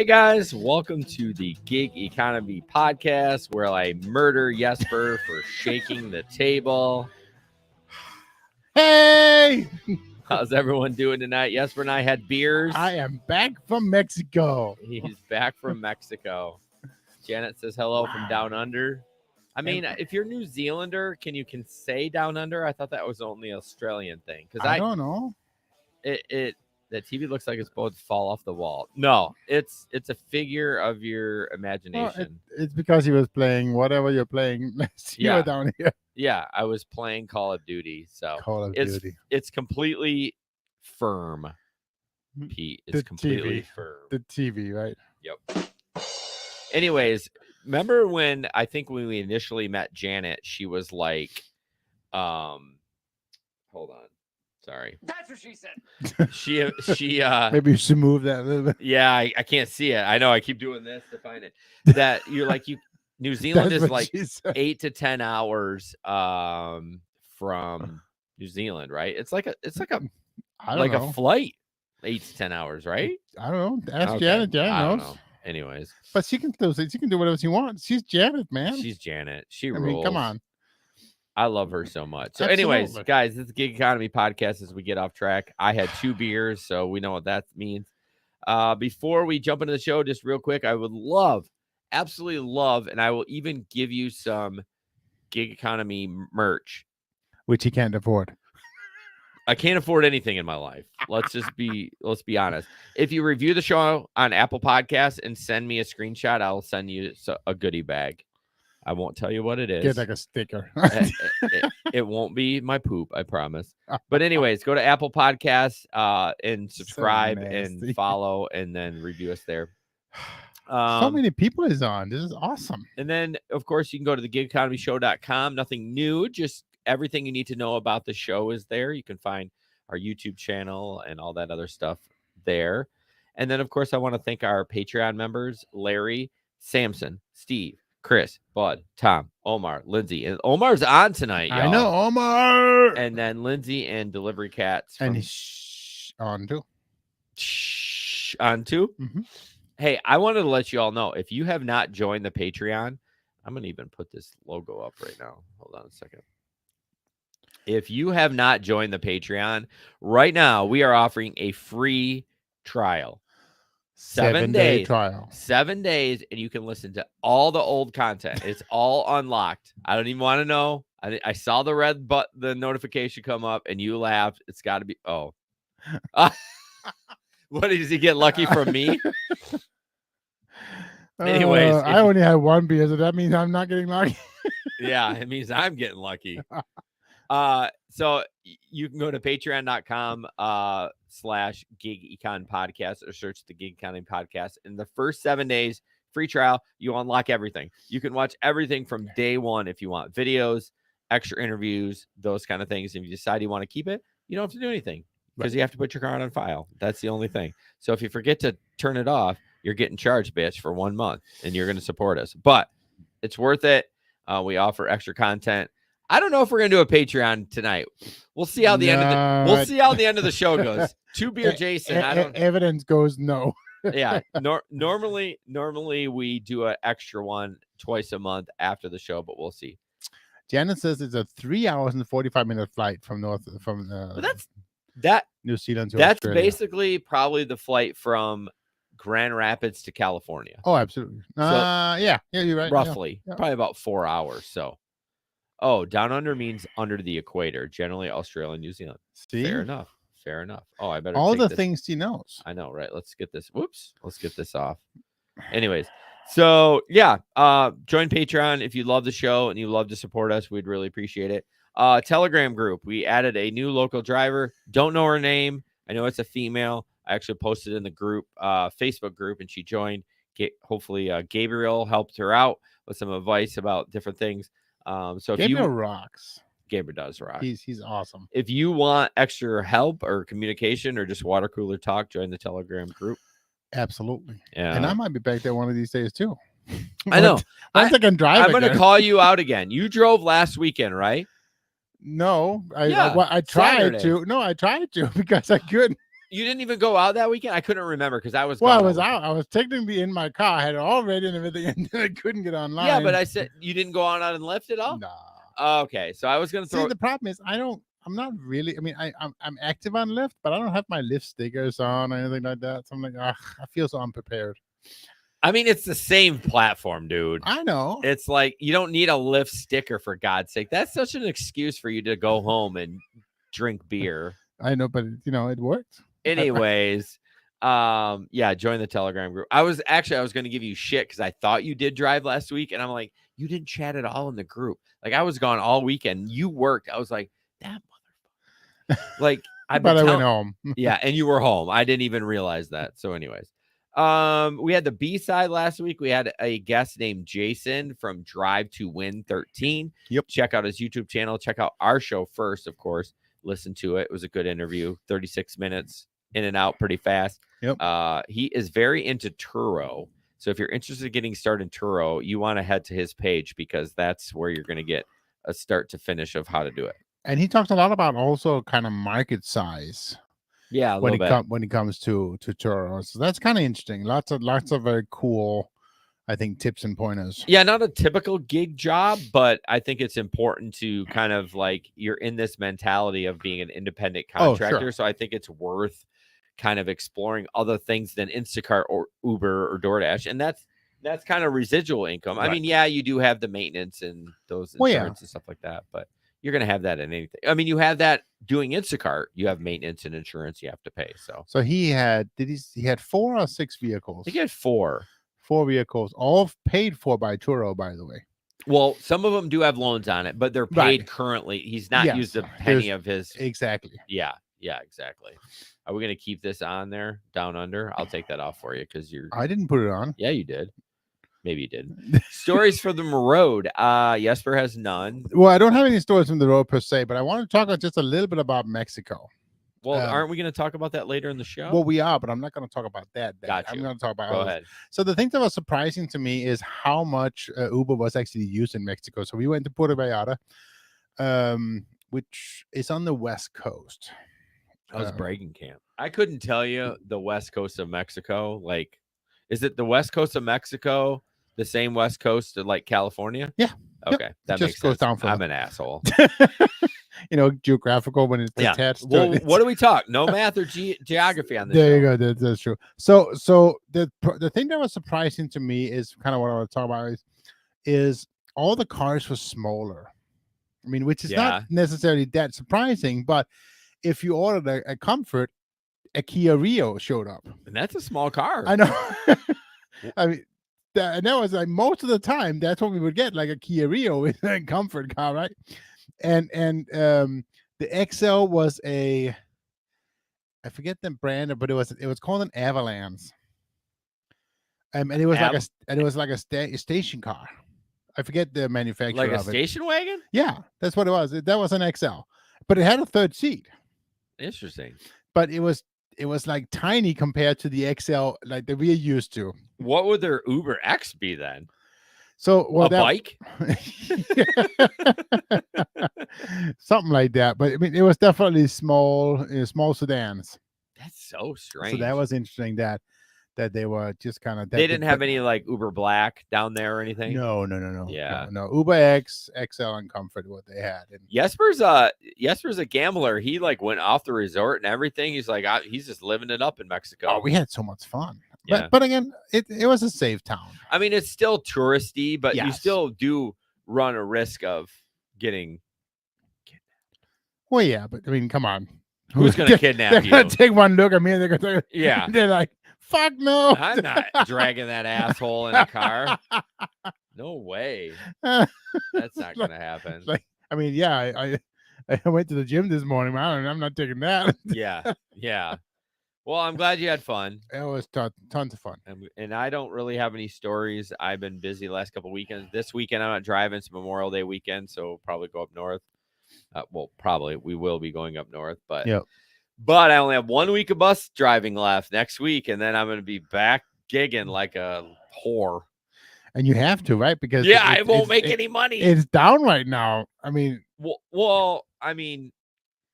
Hey guys, welcome to the Gig Economy podcast where I murder Jesper for shaking the table. Hey! How's everyone doing tonight? Jesper and I had beers. I am back from Mexico. He's back from Mexico. Janet says hello from down under. I mean, if you're New Zealander, can say down under? I thought that was only an Australian thing. Because I don't know. The TV looks like it's about to fall off the wall. No, it's a figure of your imagination. Well, it's because he was playing whatever you're playing. You were down here. Yeah, I was playing Call of Duty. So Call of Duty. It's completely firm, Pete. It's completely firm. The TV, right? Yep. Anyways, remember when we initially met Janet, she was like, hold on. Sorry. That's what she said. She Maybe you should move that a little bit. Yeah, I can't see it. I know I keep doing this to find it. That you're like New Zealand is like 8 to 10 hours from New Zealand, right? It's like a flight, 8 to 10 hours, right? I don't know. Ask Janet. Janet knows. Don't know. Anyways, but she can do whatever she wants. She's Janet, man. She's Janet. She rules. I mean, come on. I love her so much. So, Absolutely. anyways, guys, this is Gig Economy podcast as we get off track. I had 2 beers, so we know what that means. Before we jump into the show, just real quick, I would absolutely love, and I will even give you some Gig Economy merch. Which he can't afford. I can't afford anything in my life. Let's be honest. If you review the show on Apple Podcasts and send me a screenshot, I'll send you a goodie bag. I won't tell you what it is. Get like a sticker. it won't be my poop, I promise. But anyways, go to Apple Podcasts and subscribe and follow and then review us there. So many people is on. This is awesome. And then, of course, you can go to thegigeconomyshow.com. Nothing new, just everything you need to know about the show is there. You can find our YouTube channel and all that other stuff there. And then, of course, I want to thank our Patreon members, Larry, Samson, Steve, Chris, Bud, Tom, Omar, Lindsay. And Omar's on tonight, y'all. I know, Omar. And then Lindsay and Delivery Cats. And he's on too. On too? Mm-hmm. Hey, I wanted to let you all know, if you have not joined the Patreon, I'm going to even put this logo up right now. Hold on a second. If you have not joined the Patreon, right now we are offering a free trial. 7-day trial. 7 days, and you can listen to all the old content. It's all unlocked. I don't even want to know. I saw the notification come up, and you laughed. It's got to be. Oh, what does he get lucky from me? Anyways, I only had 1 beer, so that means I'm not getting lucky. Yeah, it means I'm getting lucky. So you can go to patreon.com /Gig Econ podcast or search the Gig Economy podcast. In the first 7 days, free trial, you unlock everything. You can watch everything from day one if you want videos, extra interviews, those kind of things. If you decide you want to keep it, you don't have to do anything because you have to put your card on file. That's the only thing. So if you forget to turn it off, you're getting charged, bitch, for 1 month, and you're going to support us. But it's worth it. We offer extra content. I don't know if we're gonna do a Patreon tonight. We'll see how the end of the show goes. 2 beer Jason. Evidence goes no. Yeah. Normally we do an extra one twice a month after the show, but we'll see. Janet says it's a 3 hours and 45-minute flight from New Zealand to that's Australia. Basically probably the flight from Grand Rapids to California. Oh, absolutely. Yeah, you're right. Roughly, yeah. Probably about 4 hours. So. Oh, down under means under the equator, generally Australia and New Zealand. See? Fair enough. Oh, I better all take the this. things he knows. I know, right? Let's get this. Let's get this off. Anyways, so yeah, join Patreon if you love the show and you love to support us. We'd really appreciate it. Telegram group. We added a new local driver. Don't know her name. I know it's a female. I actually posted in the group, Facebook group, and she joined. Hopefully, Gabriel helped her out with some advice about different things. So if Gabriel rocks. Gabriel does rock. He's awesome. If you want extra help or communication or just water cooler talk, join the Telegram group. Absolutely. Yeah. And I might be back there one of these days too. I know. Once I can drive. I'm going to call you out again. You drove last weekend, right? No, I tried Saturday. to. No, I tried to because I couldn't. You didn't even go out that weekend? I couldn't remember because I was Well, I gone all was weekend. out. I was technically in my car. I had it all ready and everything, and then I couldn't get online. Yeah, but I said you didn't go on and lift at all? Nah. Okay, so I was going to See, throw. the problem is I'm not really. I mean, I'm active on Lyft, but I don't have my Lyft stickers on or anything like that. So I'm like, I feel so unprepared. I mean, it's the same platform, dude. I know. It's like you don't need a Lyft sticker for God's sake. That's such an excuse for you to go home and drink beer. I know, but it worked. Anyways, yeah, join the Telegram group. I was going to give you shit because I thought you did drive last week, and I'm like, you didn't chat at all in the group. Like I was gone all weekend. You worked. I was like, that motherfucker. Like I've been But I went home. yeah, and you were home. I didn't even realize that. So, anyways, we had the B-side last week. We had a guest named Jason from Drive to Win 13. Yep. Check out his YouTube channel. Check out our show first, of course. Listen to it. It was a good interview. 36 minutes, in and out pretty fast. Yep. He is very into Turo. So if you're interested in getting started in Turo, you want to head to his page because that's where you're going to get a start to finish of how to do it. And he talks a lot about also kind of market size. Yeah, when it comes to Turo. So that's kind of interesting. Lots of very cool, I think, tips and pointers. Yeah, not a typical gig job, but I think it's important to kind of like you're in this mentality of being an independent contractor. Sure. So I think it's worth kind of exploring other things than Instacart or Uber or DoorDash. And that's kind of residual income. Right. I mean, yeah, you do have the maintenance and those insurance and stuff like that, but you're going to have that in anything. I mean, you have that doing Instacart. You have maintenance and insurance you have to pay. So he had 4 or 6 vehicles? I think he had 4. 4 vehicles, all paid for by Turo, by the way. Well, some of them do have loans on it, but they're paid currently. He's not used a penny of his. Exactly. Yeah, exactly. Are we going to keep this on there, down under? I'll take that off for you because I didn't put it on. Yeah, you did. Maybe you didn't. Stories from the road. Jesper has none. Well, I don't have any stories from the road per se, but I want to talk just a little bit about Mexico. Well, aren't we going to talk about that later in the show? Well, we are, but I'm not going to talk about that. Gotcha. I'm going to talk about. Go ahead. So the thing that was surprising to me is how much Uber was actually used in Mexico. So we went to Puerto Vallarta, which is on the West Coast. That was bragging camp. I couldn't tell you the West Coast of Mexico. Like, is it the West Coast of Mexico? The same West Coast of like California? Yeah. Okay. Yep. That just makes goes sense. down from I'm an asshole. Geographical when it's attached. Well, what do we talk? No math or geography on this. There you go. That's true. So the thing that was surprising to me is kind of what I want to talk about is all the cars were smaller. I mean, which is not necessarily that surprising, but if you ordered a Comfort, a Kia Rio showed up. And that's a small car. I know. I mean, and that was like most of the time that's what we would get, like a Kia Rio with a Comfort car, right? And the XL was I forget the brand, but it was called an Avalanche. And it was like a station car. I forget the manufacturer. Like a station wagon? Yeah, that's what it was. That was an XL, but it had a third seat. Interesting. But it was like tiny compared to the XL like that we're used to. What would their Uber X be then? So bike? Something like that. But I mean, it was definitely small sedans. That's so strange. So that was interesting that they were just kind of. They didn't have any like Uber Black down there or anything. No. Yeah, no. Uber X, XL, and Comfort what they had. And Jesper's a gambler. He like went off the resort and everything. He's like he's just living it up in Mexico. Oh, we had so much fun. Yeah. But again, it was a safe town. I mean, it's still touristy, but you still do run a risk of getting kidnapped. Well, yeah, but I mean, come on. Who's going to kidnap they're you? They're going to take one look at me and they're like, fuck no. I'm not dragging that asshole in a car. No way. That's not going to happen. Like, I mean, yeah, I went to the gym this morning. I'm not taking that. Yeah. Well, I'm glad you had fun. It was tons of fun. And I don't really have any stories. I've been busy the last couple of weekends. This weekend, I'm not driving. It's Memorial Day weekend, so we'll probably go up north. We will be going up north. But I only have 1 week of bus driving left next week, and then I'm going to be back gigging like a whore. And you have to, right? Because I won't make any money. It's down right now. I mean, well, I mean,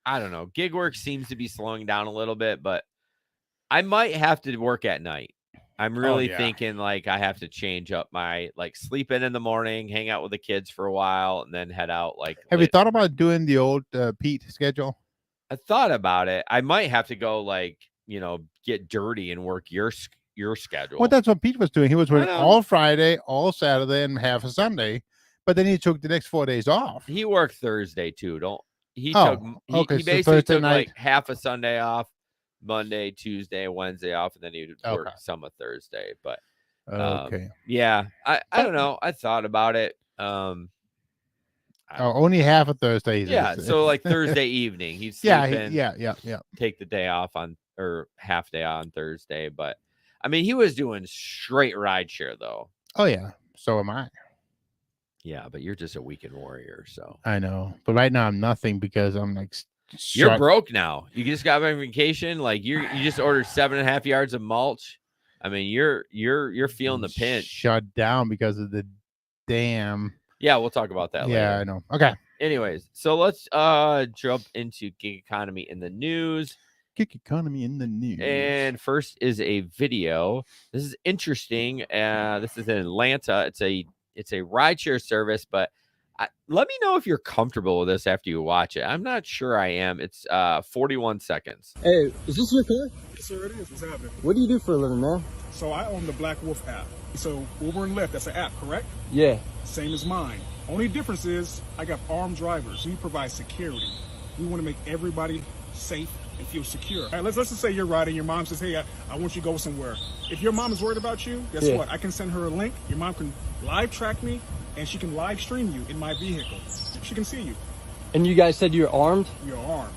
I don't know. Gig work seems to be slowing down a little bit, but I might have to work at night. I'm Oh really yeah. thinking like I have to change up my like sleep in the morning, hang out with the kids for a while, and then head out like Have you late. thought about doing the old Pete schedule? I thought about it. I might have to go like get dirty and work your Well, schedule. that's what Pete was doing. He was I working know all Friday, all Saturday, and half a Sunday, but then he took the next 4 days off. he worked Thursday too. Don't he took Oh, he okay. he So basically Thursday took like night. half a Sunday off, Monday, Tuesday, Wednesday off, and then he would work Okay. some of Thursday. But Okay. yeah, I But don't know. I thought about it. I don't know. only half a Thursday. Yeah, so like Thursday evening, he'd Yeah. sleep in, Yeah. take the day off on or half day on Thursday. But I mean, he was doing straight ride share though. Oh yeah. So am I. Yeah, but you're just a weekend warrior, so I know, but right now I'm nothing because I'm like you're shut. broke now. You just got back from vacation, like you just ordered 7.5 yards of mulch. I mean, you're feeling the pinch. Shut down because of the damn. Yeah, we'll talk about that later. Yeah, I know. Okay. Anyways, so let's jump into gig economy in the news. Gig economy in the news. And first is a video. This is interesting. This is in Atlanta. It's a rideshare service, but let me know if you're comfortable with this after you watch it. I'm not sure I am. It's 41 seconds. Hey, is this your car? Yes, sir, it is. What's happening? What do you do for a living, man? So I own the Black Wolf app. So Uber and Lyft, that's an app, correct? Yeah. Same as mine. Only difference is I got armed drivers. We provide security. We want to make everybody safe and feel secure. All right, let's just say you're riding. Your mom says, hey, I want you to go somewhere. If your mom is worried about you, guess what? I can send her a link. Your mom can live track me, and she can live stream you in my vehicle. She can see you. And you guys said you're armed? We are armed.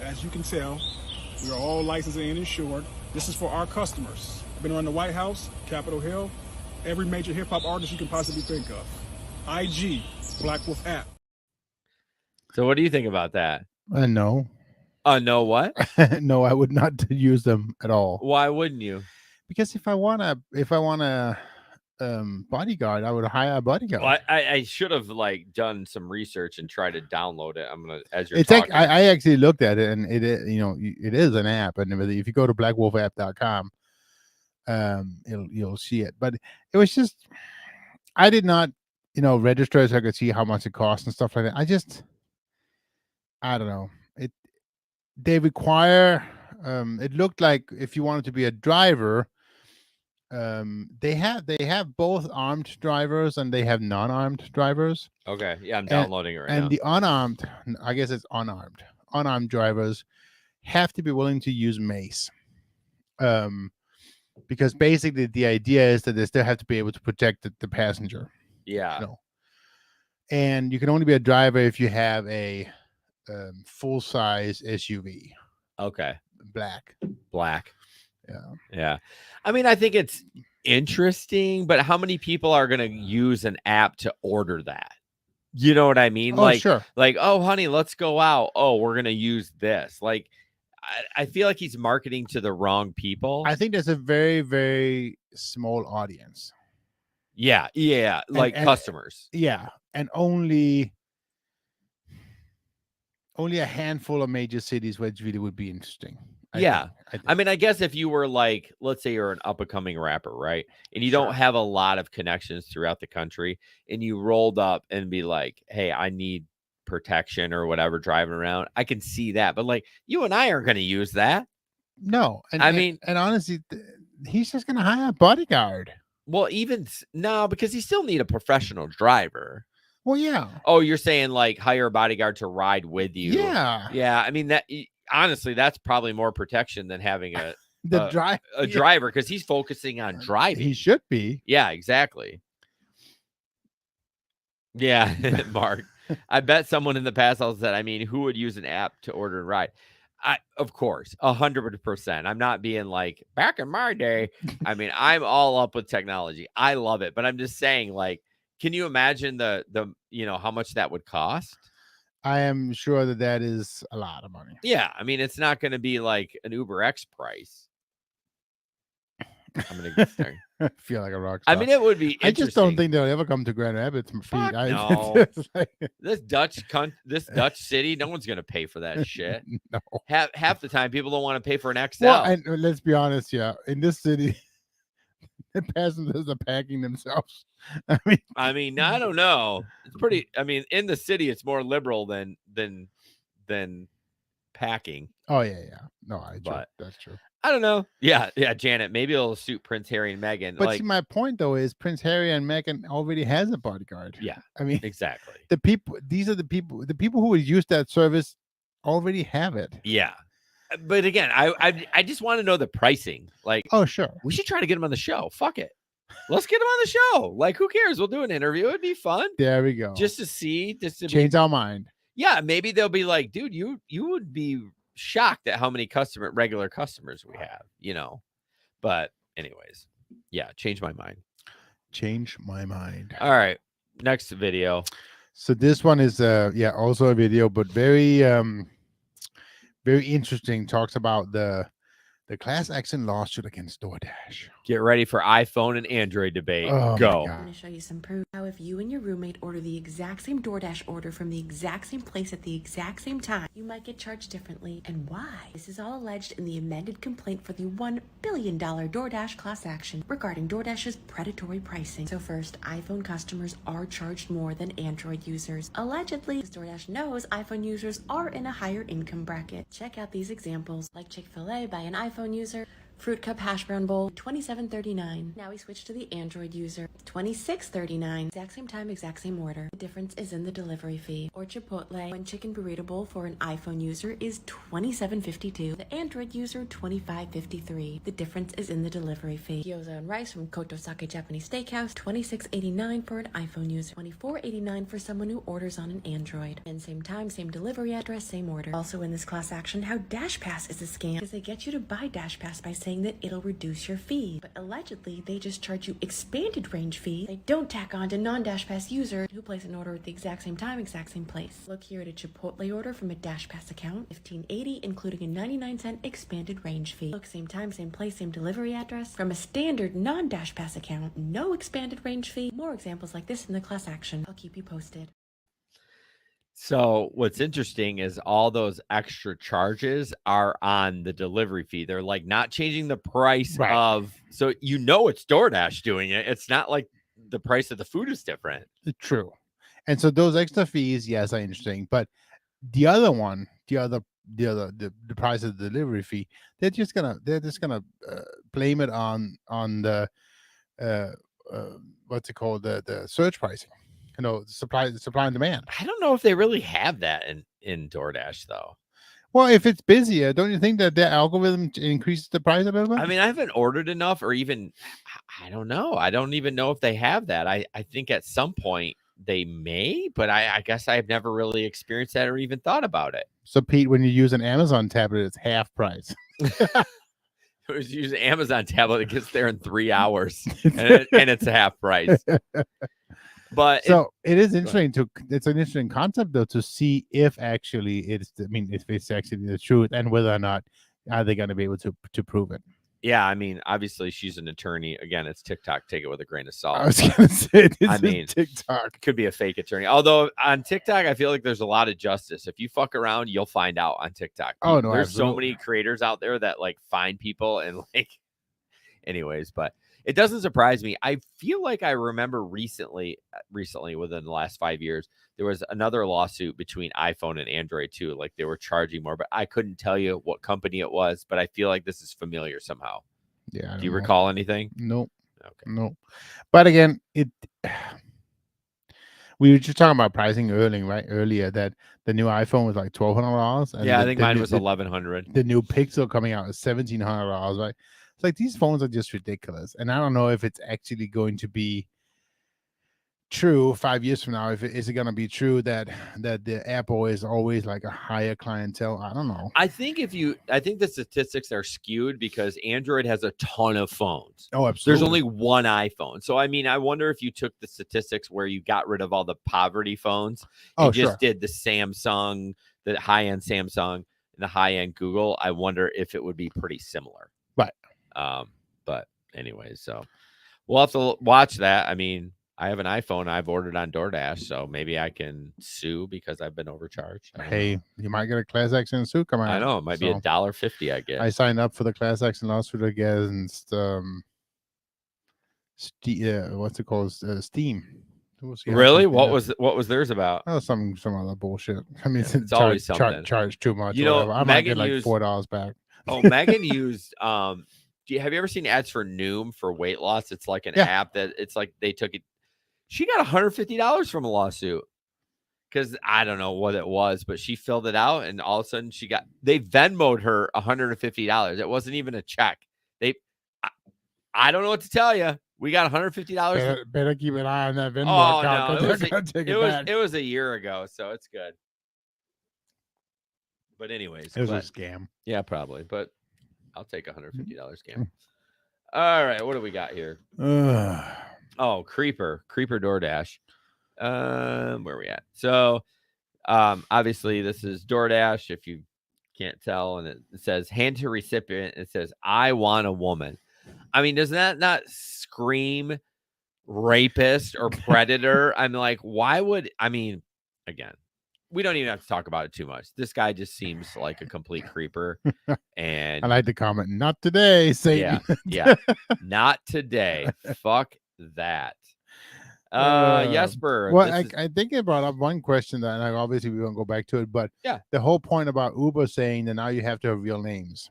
As you can tell, we are all licensed and insured. This is for our customers. I've been around the White House, Capitol Hill, every major hip-hop artist you can possibly think of. IG, Black Wolf app. So what do you think about that? No. No what? No, I would not use them at all. Why wouldn't you? Because if I wanna bodyguard, I would hire a bodyguard. Well, I should have like done some research and tried to download it. I'm gonna as you're It's talking. like I actually looked at it, and it is an app, and if you go to blackwolfapp.com, you'll see it. But it was just I did not register so I could see how much it costs and stuff like that. I don't know. They require it looked like if you wanted to be a driver, they have both armed drivers and they have non-armed drivers. Okay, yeah, I'm downloading it right now. And the unarmed, I guess it's unarmed drivers have to be willing to use mace, because basically the idea is that they still have to be able to protect the passenger. Yeah. And you can only be a driver if you have a full-size SUV. Okay. Black. Yeah. I mean, I think it's interesting, but how many people are going to use an app to order that? You know what I mean? Oh, sure. Like, oh, honey, let's go out. Oh, we're going to use this. Like, I feel like he's marketing to the wrong people. I think there's a very, very small audience. Yeah. Like customers. Yeah. And only a handful of major cities where it really would be interesting. I mean, I guess if you were like, let's say you're an up and coming rapper, right? And you don't have a lot of connections throughout the country, and you rolled up and be like, hey, I need protection or whatever driving around. I can see that. But like you and I aren't going to use that. No. And honestly, he's just going to hire a bodyguard. Well, no, because you still need a professional driver. Well, yeah. Oh, you're saying like hire a bodyguard to ride with you. Yeah. Yeah. I mean, that honestly, that's probably more protection than having a driver, because he's focusing on driving. He should be. Yeah, exactly. Yeah, Mark. I bet someone in the past also said, I mean, who would use an app to order and ride? Of course, 100%. I'm not being like back in my day. I mean, I'm all up with technology. I love it, but I'm just saying, like, can you imagine the how much that would cost? I am sure that is a lot of money. Yeah, I mean, it's not going to be like an Uber X price. I'm gonna get started. I feel like a rock star. I mean, it would be. I just don't think they'll ever come to Grand Rapids. Fuck Pete. no. It's like, This Dutch city, no one's gonna pay for that shit. no. Half the time, people don't want to pay for an XL. Well, and let's be honest, yeah. In this city, the passengers are packing themselves. I mean, I don't know. It's pretty. I mean, in the city, it's more liberal than packing. Oh yeah. No, that's true. I don't know. Yeah, Janet. Maybe it'll suit Prince Harry and Meghan. But see, my point though is Prince Harry and Meghan already has a bodyguard. Yeah, I mean, exactly. These are the people who would use that service already have it. Yeah, but again, I just want to know the pricing. Like, oh sure, we should try to get him on the show. Fuck it, let's get him on the show. Like, who cares? We'll do an interview. It'd be fun. There we go. Just to see, change our mind. Yeah, maybe they'll be like, dude, you would be shocked at how many regular customers we have, But anyways, yeah, change my mind. All right, next video. So this one is also a video, but very very interesting. Talks about the class action lawsuit against DoorDash. Get ready for iPhone and Android debate. Oh, go. I'm going to show you some proof. How if you and your roommate order the exact same DoorDash order from the exact same place at the exact same time, you might get charged differently, and why. This is all alleged in the amended complaint for the $1 billion DoorDash class action regarding DoorDash's predatory pricing. So first, iPhone customers are charged more than Android users. Allegedly, because DoorDash knows iPhone users are in a higher income bracket. Check out these examples, like Chick-fil-A by an iPhone user, Fruit Cup Hash Brown Bowl, $27.39. Now we switch to the Android user, $26.39. Exact same time, exact same order. The difference is in the delivery fee. Or Chipotle, one chicken burrito bowl for an iPhone user is $27.52. The Android user, $25.53. The difference is in the delivery fee. Gyoza and rice from Kotosake Japanese Steakhouse, $26.89 for an iPhone user, $24.89 for someone who orders on an Android. And same time, same delivery address, same order. Also in this class action, how Dash Pass is a scam, because they get you to buy Dash Pass by saying that it'll reduce your fee. But allegedly, they just charge you expanded range fees. They don't tack on to non-Dash Pass users who place an order at the exact same time, exact same place. Look here at a Chipotle order from a Dash Pass account, $15.80, including a 99-cent expanded range fee. Look, same time, same place, same delivery address. From a standard non-Dash Pass account, no expanded range fee. More examples like this in the class action. I'll keep you posted. So what's interesting is all those extra charges are on the delivery fee. They're like not changing the price of, so it's DoorDash doing it. It's not like the price of the food is different. True. And so those extra fees, yes, are interesting. But the other one, the price of the delivery fee, they're just gonna blame it on the what's it called, the surge pricing. Supply and demand. I don't know if they really have that in DoorDash though. Well, if it's busier, don't you think that their algorithm increases the price a little bit? I mean, I haven't ordered enough, or even, I don't know. I don't even know if they have that. I think at some point they may, but I guess I've never really experienced that or even thought about it. So, Pete, when you use an Amazon tablet, it's half price. It was use an Amazon tablet. It gets there in 3 hours, and it's half price. But so it is interesting it's an interesting concept though to see if actually if it's actually the truth and whether or not are they going to be able to prove it. Yeah, I mean, obviously she's an attorney. Again, it's TikTok. Take it with a grain of salt. I was going to say, TikTok could be a fake attorney. Although on TikTok, I feel like there's a lot of justice. If you fuck around, you'll find out on TikTok. Oh no, there's absolutely. So many creators out there that like find people and like. Anyways, but it doesn't surprise me. I feel like I remember recently within the last 5 years, there was another lawsuit between iPhone and Android too. Like they were charging more, but I couldn't tell you what company it was, but I feel like this is familiar somehow. Yeah. Do you recall anything? Nope. Okay. Nope. But again, we were just talking about pricing earlier that the new iPhone was like $1,200. Yeah, I think mine was $1,100. The new Pixel coming out is $1,700, right? It's like these phones are just ridiculous, and I don't know if it's actually going to be true 5 years from now. Is it going to be true that the Apple is always like a higher clientele? I don't know. I think the statistics are skewed because Android has a ton of phones. Oh, absolutely. There's only one iPhone, so I mean, I wonder if you took the statistics where you got rid of all the poverty phones and just did the Samsung, the high-end Samsung, and the high-end Google. I wonder if it would be pretty similar. Right. But anyways, so we'll have to watch that. I mean, I have an iPhone I've ordered on DoorDash, so maybe I can sue because I've been overcharged. Hey, you might get a class action suit coming out. I know it might be $1.50, I guess. I signed up for the class action lawsuit against what's it called? Steam. Really? What was theirs about? Oh, some other bullshit. I mean, it's always something. Charge too much. You know, I might get like $4 back. Oh, Megan used. Have you ever seen ads for Noom for weight loss? It's like an app that it's like they took it. She got $150 from a lawsuit because I don't know what it was, but she filled it out, and all of a sudden they Venmo'd her $150. It wasn't even a check. I don't know what to tell you. We got $150. Better keep an eye on that Venmo account. No, it was a year ago, so it's good. But anyways, it was a scam. Yeah, probably. But I'll take $150 scam. All right, what do we got here? Creeper DoorDash. Where are we at? So, obviously this is DoorDash. If you can't tell, and it says hand to recipient. It says I want a woman. I mean, does that not scream rapist or predator? I'm like, why would, I mean, again, we don't even have to talk about it too much. This guy just seems like a complete creeper. And I like the comment, not today, Satan. Yeah. Not today. Fuck that. Jesper. Well, I think it brought up one question that obviously we won't go back to it, but the whole point about Uber saying that now you have to have real names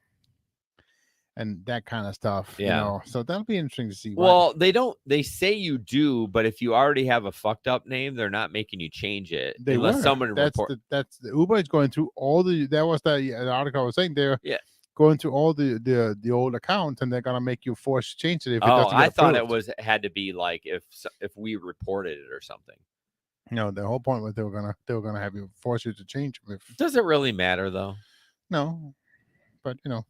and that kind of stuff, you know. So that'll be interesting to see. Well, they say you do, but if you already have a fucked up name, they're not making you change it unless someone report. That's the Uber is going through all the. That was the article I was saying there. Yeah. Going through all the old accounts, and they're gonna make you force to change it. If it doesn't I get thought approved. it had to be like if we reported it or something. No, the whole point was they were gonna have you force you to change them. Does it really matter though? No, but you know,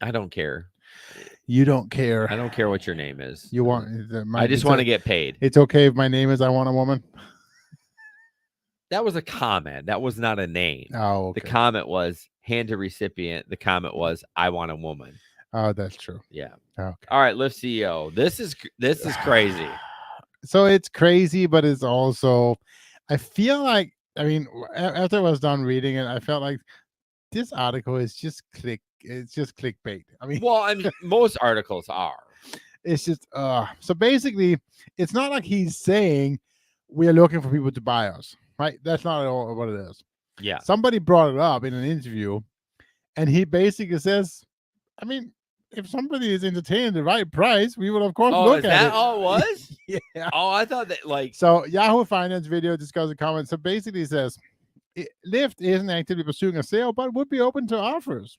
I don't care. You don't care. I don't care what your name is. You want? I just want to get paid. It's okay if my name is I want a woman. That was a comment. That was not a name. Oh, okay. The comment was hand to recipient. The comment was I want a woman. Oh, that's true. Yeah. Okay. All right, Lyft CEO. This is crazy. So it's crazy, but it's also, I feel like, I mean, after I was done reading it, I felt like this article is just it's just clickbait. I mean, well, I mean, most articles are. It's just so basically, it's not like he's saying we are looking for people to buy us, right? That's not at all what it is. Yeah. Somebody brought it up in an interview, and he basically says, I mean, if somebody is entertaining the right price, we will of course look at it. Oh, is that all it was? Yeah. Oh, I thought that like. So Yahoo Finance video discusses comments. So basically, it says Lyft isn't actively pursuing a sale, but would be open to offers.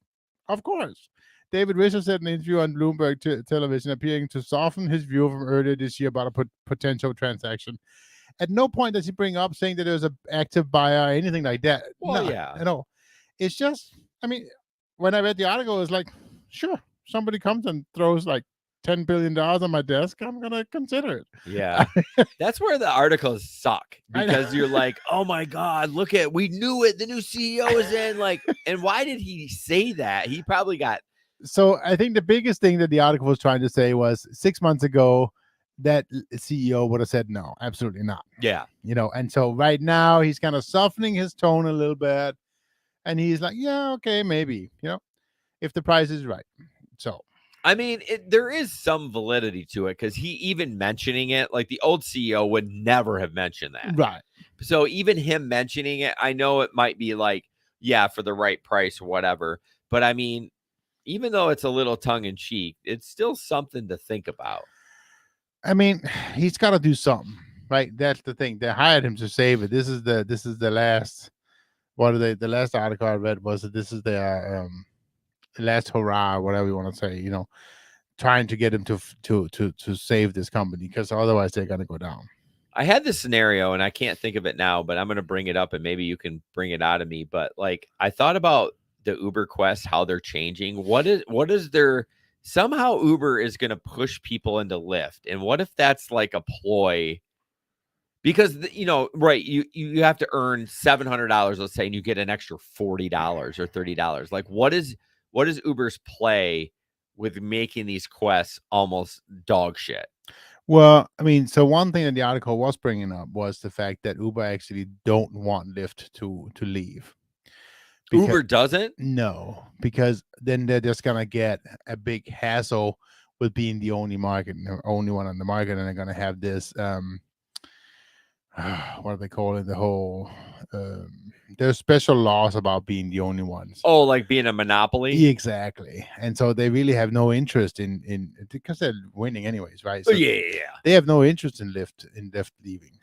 Of course. David Risher said in an interview on Bloomberg television, appearing to soften his view from earlier this year about a potential transaction. At no point does he bring up saying that there's an active buyer or anything like that. Well, no, yeah. No. It's just, I mean, when I read the article, it's like, sure, somebody comes and throws like $10 billion on my desk, I'm going to consider it. Yeah. That's where the articles suck because you're like, oh my God, look at, we knew it. The new CEO is in like, and why did he say that? He probably got. So I think the biggest thing that the article was trying to say was 6 months ago, that CEO would have said, no, absolutely not. Yeah. You know, and so right now he's kind of softening his tone a little bit and he's like, yeah, okay, maybe, you know, if the price is right. So. I mean, there is some validity to it because he even mentioning it, like the old CEO would never have mentioned that. Right. So even him mentioning it, I know it might be like, yeah, for the right price or whatever. But I mean, even though it's a little tongue in cheek, it's still something to think about. I mean, he's got to do something, right? That's the thing. They hired him to save it. This is the last. What are they? The last article I read was that this is their last hurrah, whatever you want to say, you know, trying to get him to save this company because otherwise they're going to go down. I had this scenario and I can't think of it now, but I'm going to bring it up and maybe you can bring it out of me. But like, I thought about the Uber Quest, how they're changing. What is their, somehow Uber is going to push people into Lyft. And what if that's like a ploy? Because, you know, right, you have to earn $700, let's say, and you get an extra $40 or $30. Like, what is Uber's play with making these quests almost dog shit. Well, I mean, so one thing that the article was bringing up was the fact that Uber actually don't want Lyft to leave. Uber doesn't? No, because then they're just gonna get a big hassle with being the only only one on the market, and they're gonna have this what do they call it? The whole there's special laws about being the only ones. Oh, like being a monopoly? Exactly. And so they really have no interest in because they're winning anyways, right? So yeah. they have no interest in Lyft leaving.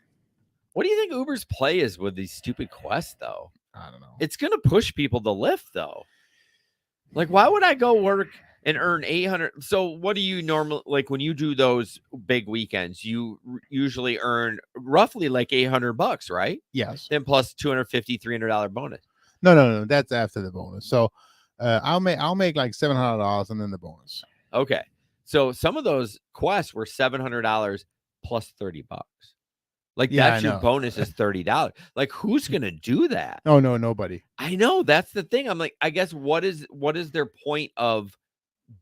What do you think Uber's play is with these stupid quests, though? I don't know. It's going to push people to Lyft, though. Like, why would I go work and earn 800? So what do you normally, like when you do those big weekends, you usually earn roughly like $800, right? Yes. Then plus $250, $300 bonus. No. That's after the bonus. So I'll make like $700 and then the bonus. Okay. So some of those quests were $700 plus $30. Like that's your bonus is $30. Like who's gonna do that? Oh no, nobody. I know that's the thing. I'm like, I guess what is their point of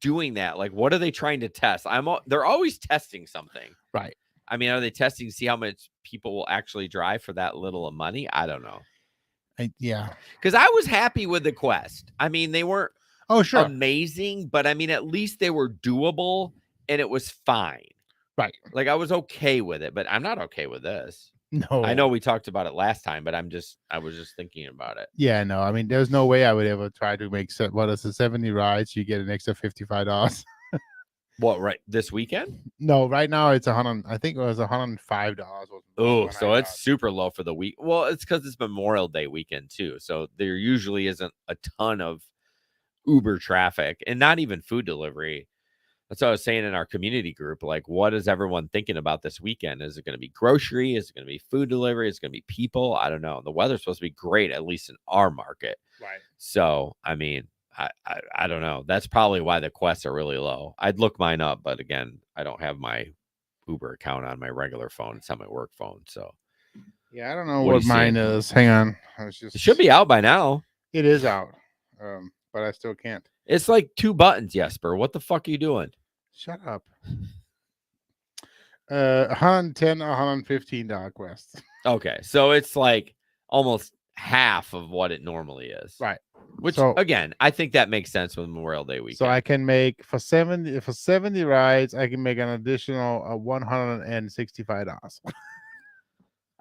doing that? Like, what are they trying to test? They're always testing something, right? I mean, are they testing to see how much people will actually drive for that little of money? I don't know. Yeah, because I was happy with the quest. I mean, they weren't amazing, but I mean, at least they were doable and it was fine. Right. Like I was okay with it, but I'm not okay with this. No. I know we talked about it last time, but I was just thinking about it. Yeah, no. I mean, there's no way I would ever try to make 70 rides. You get an extra $55. What, right this weekend? No, right now it's 100. I think it was $105. Oh, so it's super low for the week. Well, it's because it's Memorial Day weekend too, so there usually isn't a ton of Uber traffic, and not even food delivery. That's what I was saying in our community group. Like, what is everyone thinking about this weekend? Is it going to be grocery? Is it going to be food delivery? Is it going to be people? I don't know. The weather's supposed to be great, at least in our market. Right. So, I mean, I don't know. That's probably why the quests are really low. I'd look mine up, but again, I don't have my Uber account on my regular phone. It's on my work phone. So, yeah, I don't know what mine is. Hang on. It should be out by now. It is out, but I still can't. It's like 2 buttons, Jesper. What the fuck are you doing? Shut up. $110 or $115 quest. Okay, so it's like almost half of what it normally is. Right. Which again, I think that makes sense with Memorial Day weekend. So I can make for 70 rides, I can make an additional $165.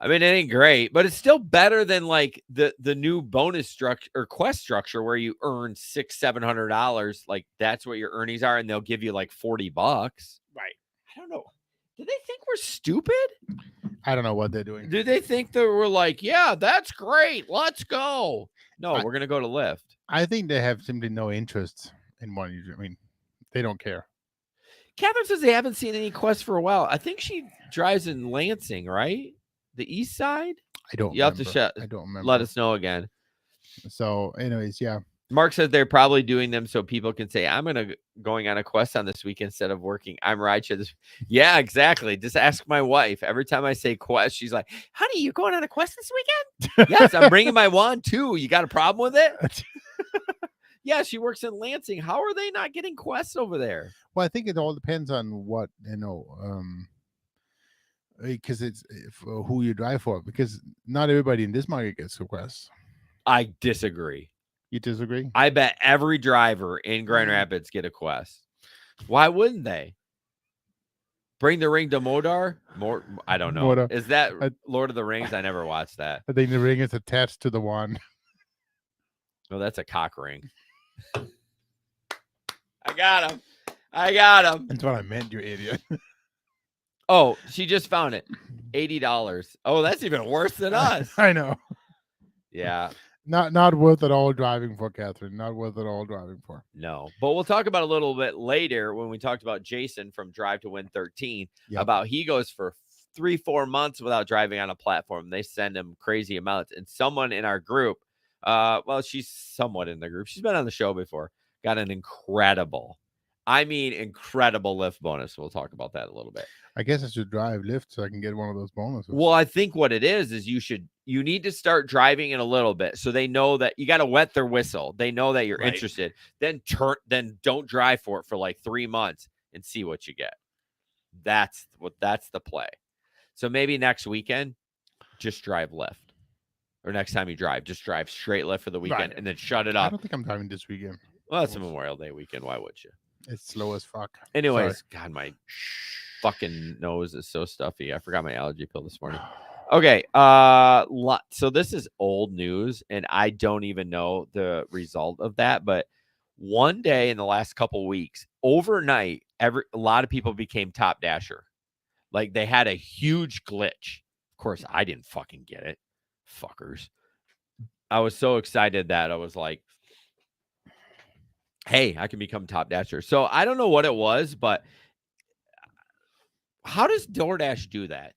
I mean, it ain't great, but it's still better than like the new bonus structure or quest structure where you earn $600-$700. Like that's what your earnings are, and they'll give you like $40. Right. I don't know. Do they think we're stupid? I don't know what they're doing. Do they think that we're like, yeah, that's great, let's go? No, we're gonna go to Lyft. I think they have simply no interest in what you do. I mean, they don't care. Catherine says they haven't seen any quests for a while. I think she drives in Lansing, right? The east side? I don't You remember. have to I don't remember. Let us know again. So, anyways, yeah. Mark says they're probably doing them so people can say, I'm going on a quest on this week instead of working. I'm rideshare this. Yeah, exactly. Just ask my wife. Every time I say quest, she's like, honey, you going on a quest this weekend? Yes, I'm bringing my wand too. You got a problem with it? Yeah, she works in Lansing. How are they not getting quests over there? Well, I think it all depends on what, because it's who you drive for, because not everybody in this market gets quests. I disagree. You disagree? I bet every driver in Grand Rapids get a quest. Why wouldn't they? Bring the ring to Modar? I don't know. Modar. Is that Lord of the Rings? I never watched that. I think the ring is attached to the wand. No, that's a cock ring. I got him. That's what I meant, you idiot. Oh, she just found it. $80. Oh, that's even worse than us. I know. Yeah. Not worth it all driving for, Catherine. Not worth it all driving for. No. But we'll talk about a little bit later when we talked about Jason from Drive to Win 13 about he goes for 3-4 months without driving on a platform. They send him crazy amounts. And someone in our group, well, she's somewhat in the group. She's been on the show before. Got an incredible Lyft bonus. We'll talk about that a little bit. I guess I should drive Lyft so I can get one of those bonuses. Well, I think what it is you should you need to start driving it a little bit so they know that you got to wet their whistle. They know that you're interested. Then don't drive for it for like 3 months and see what you get. That's the play. So maybe next weekend, just drive left. Or next time you drive, just drive straight left for the weekend and then shut it I up. don't think I'm driving this weekend. Well, it's a Memorial Day weekend. Why would you? It's slow as fuck. Anyways, God, my fucking nose is so stuffy. I forgot my allergy pill this morning. Okay. So this is old news, and I don't even know the result of that. But one day in the last couple weeks, overnight, a lot of people became top dasher. Like they had a huge glitch. Of course, I didn't fucking get it. Fuckers. I was so excited that I was like, hey, I can become top dasher. So I don't know what it was, but how does DoorDash do that?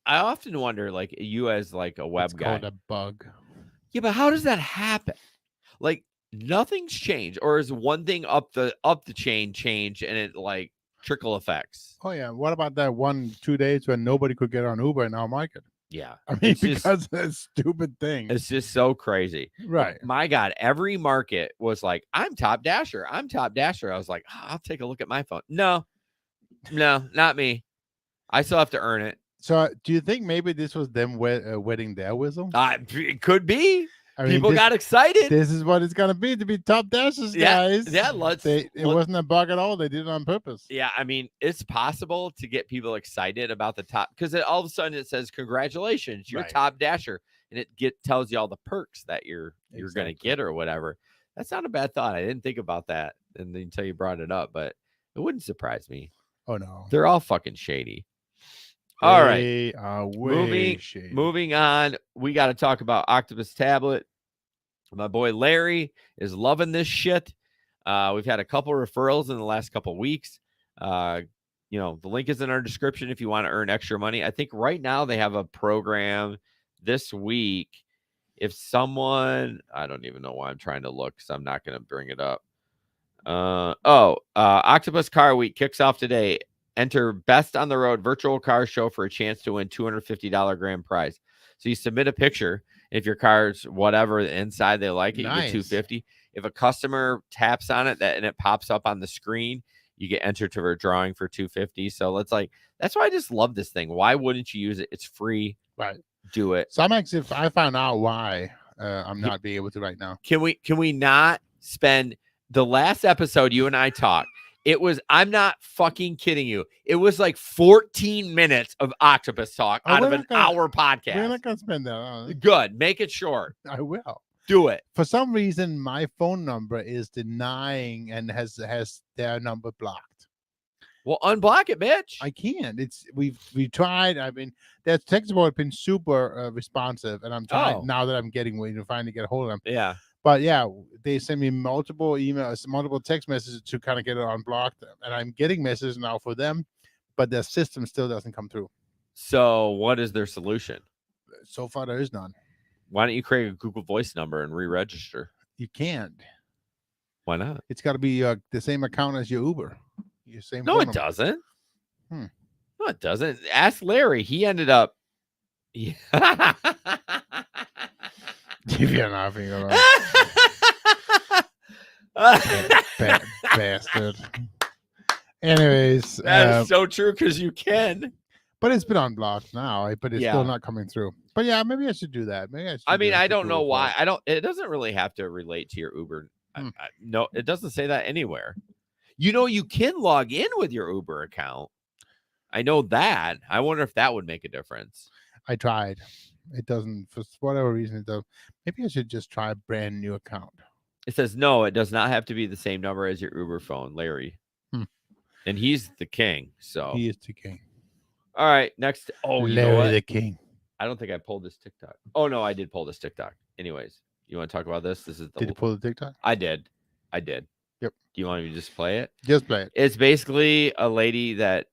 I often wonder, like you as like a web guy. It's called a bug. Yeah, but how does that happen? Like nothing's changed, or is one thing up the chain change and it like trickle effects? Oh yeah. What about that 1-2 days when nobody could get on Uber in our market? Yeah, I mean, because of that stupid thing. It's just so crazy. Right. My God, every market was like, I'm top dasher. I'm top dasher. I was like, I'll take a look at my phone. No, not me. I still have to earn it. So do you think maybe this was them wetting their whistle? It could be. I mean, people got excited. This is what it's gonna be to be top dashers, guys. Yeah, it wasn't a bug at all. They did it on purpose. Yeah, I mean, it's possible to get people excited about the top because all of a sudden it says, congratulations, you're top dasher. And it tells you all the perks that you're gonna get or whatever. That's not a bad thought. I didn't think about that until you brought it up, but it wouldn't surprise me. Oh no. They're all fucking shady. All right. Shady. Moving on. We got to talk about Octopus tablet. My boy Larry is loving this shit. We've had a couple referrals in the last couple weeks. The link is in our description if you want to earn extra money. I think right now they have a program this week. If someone, I don't even know why I'm trying to look because I'm not going to bring it up. Octopus Car Week kicks off today. Enter Best on the Road virtual car show for a chance to win $250 grand prize. So you submit a picture. If your car's whatever inside they like it, nice. You get $250. If a customer taps on it and it pops up on the screen, you get entered to a drawing for $250. So that's why I just love this thing. Why wouldn't you use it? It's free. Right. Do it. So I found out why I'm not being able to right now. Can we not spend the last episode you and I talked? It was, I'm not fucking kidding you. It was like 14 minutes of Octopus talk out of an hour podcast. We're not going to spend that. Good. Make it short. I will. Do it. For some reason, my phone number is denying and has their number blocked. Well, unblock it, bitch. I can't. We've tried. I mean, their tech support has been super responsive, and I'm trying now that I'm getting way to finally get a hold of them. Yeah. But yeah, they send me multiple emails, multiple text messages to kind of get it unblocked, and I'm getting messages now for them, but their system still doesn't come through. So what is their solution? So far, there is none. Why don't you create a Google Voice number and re-register? You can't. Why not? It's got to be the same account as your Uber. Your same. No, it doesn't. No, it doesn't. Ask Larry. He ended up. If you're laughing around. Bastard. Anyways, that is so true because you can. But it's been unblocked now. But it's still not coming through. But yeah, maybe I should do that. I don't know why. It doesn't really have to relate to your Uber. No, it doesn't say that anywhere. You can log in with your Uber account. I know that. I wonder if that would make a difference. I tried. It doesn't, for whatever reason, it does. Maybe I should just try a brand new account. It says, no, it does not have to be the same number as your Uber phone, Larry. And he's the king. So he is the king. All right. Next. Oh, Larry the king. I don't think I pulled this TikTok. Oh, no, I did pull this TikTok. Anyways, you want to talk about this? Did you pull the TikTok? I did. Yep. Do you want me to just play it? Just play it. It's basically a lady that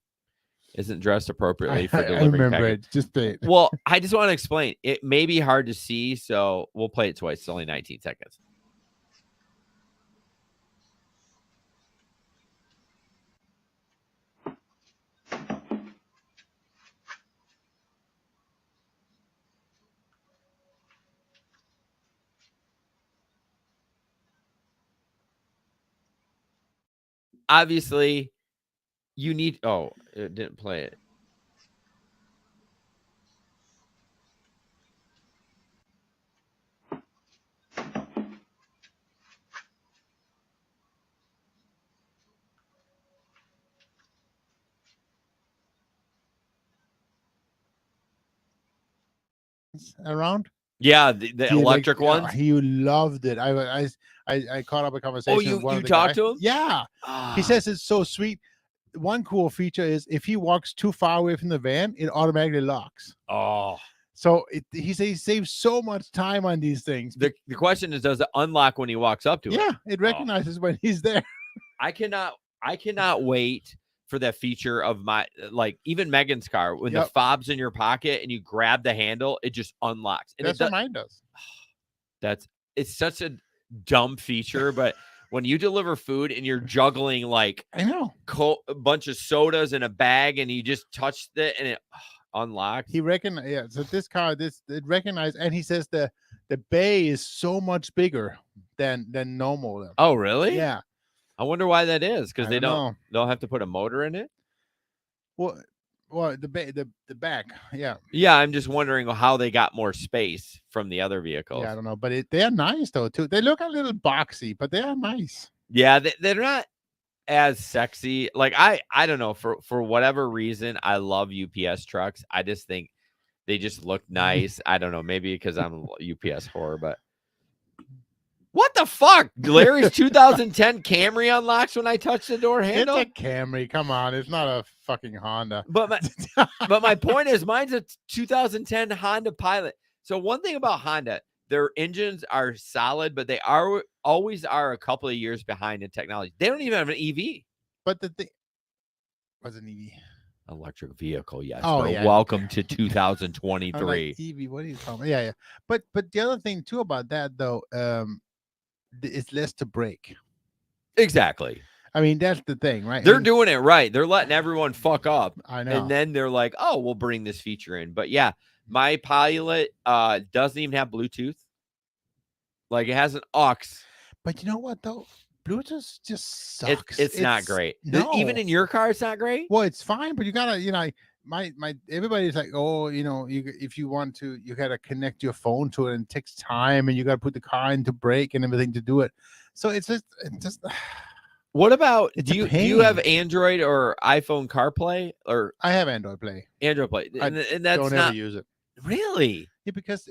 isn't dressed appropriately for delivering. I remember it. Just play it. Well, I just want to explain. It may be hard to see, so we'll play it twice. It's only 19 seconds. obviously you need. Oh, it didn't play it. Around. Yeah, the The electric ones. He loved it. I caught up a conversation. Oh, with you one of the talked guys. to him? Yeah, Ah, he says it's so sweet. One cool feature is if he walks too far away from the van, it automatically locks. Oh, So he says he saves so much time on these things. the question is, does it unlock when he walks up to it? Yeah, it recognizes when he's there. I cannot wait for that feature of my, like, even Megan's car, when the Yep. fob's in your pocket and you grab the handle, it just unlocks. And That's what mine does. it's such a dumb feature, but when you deliver food and you're juggling like I know. a bunch of sodas in a bag and you just touched it and it unlocks. He recognized. Yeah. So this car, it recognized, and he says the bay is so much bigger than normal. Oh, really? Yeah. I wonder why that is, because I they don't don't have to put a motor in it. Well, the back. Yeah. Yeah, I'm just wondering how they got more space from the other vehicles. Yeah, I don't know, but they are nice though too. They look a little boxy, but they are nice. Yeah, they're not as sexy. Like I don't know, for whatever reason, I love UPS trucks. I just think they just look nice. I don't know, maybe because I'm a UPS whore, but what the fuck? Larry's 2010 Camry unlocks when I touch the door handle. It's a Camry. Come on, it's not a fucking Honda. But my point is, mine's a 2010 Honda Pilot. So one thing about Honda, their engines are solid, but they always are a couple of years behind in technology. They don't even have an EV. But the thing was an EV. Electric vehicle, yes. Oh, but yeah. welcome to I'm 2023. like, EV, what are you talking about? Yeah, yeah. But the other thing too about that though, it's less to break. Exactly. I mean, that's the thing, right? They're doing it right. They're letting everyone fuck up. I know. And then they're like, oh, we'll bring this feature in. But yeah, my Pilot doesn't even have Bluetooth. Like, it has an aux. But you know what though? Bluetooth just sucks. It's not great. No. Even in your car, it's not great. Well, it's fine, but you gotta, my everybody's like, oh, if you want to, you gotta connect your phone to it, and it takes time, and you gotta put the car into brake and everything to do it. So it's just. What about It's do a you have pain. Android or iPhone CarPlay or I have Android Play. Android Play? I And that's Don't not ever use it. really. Yeah, because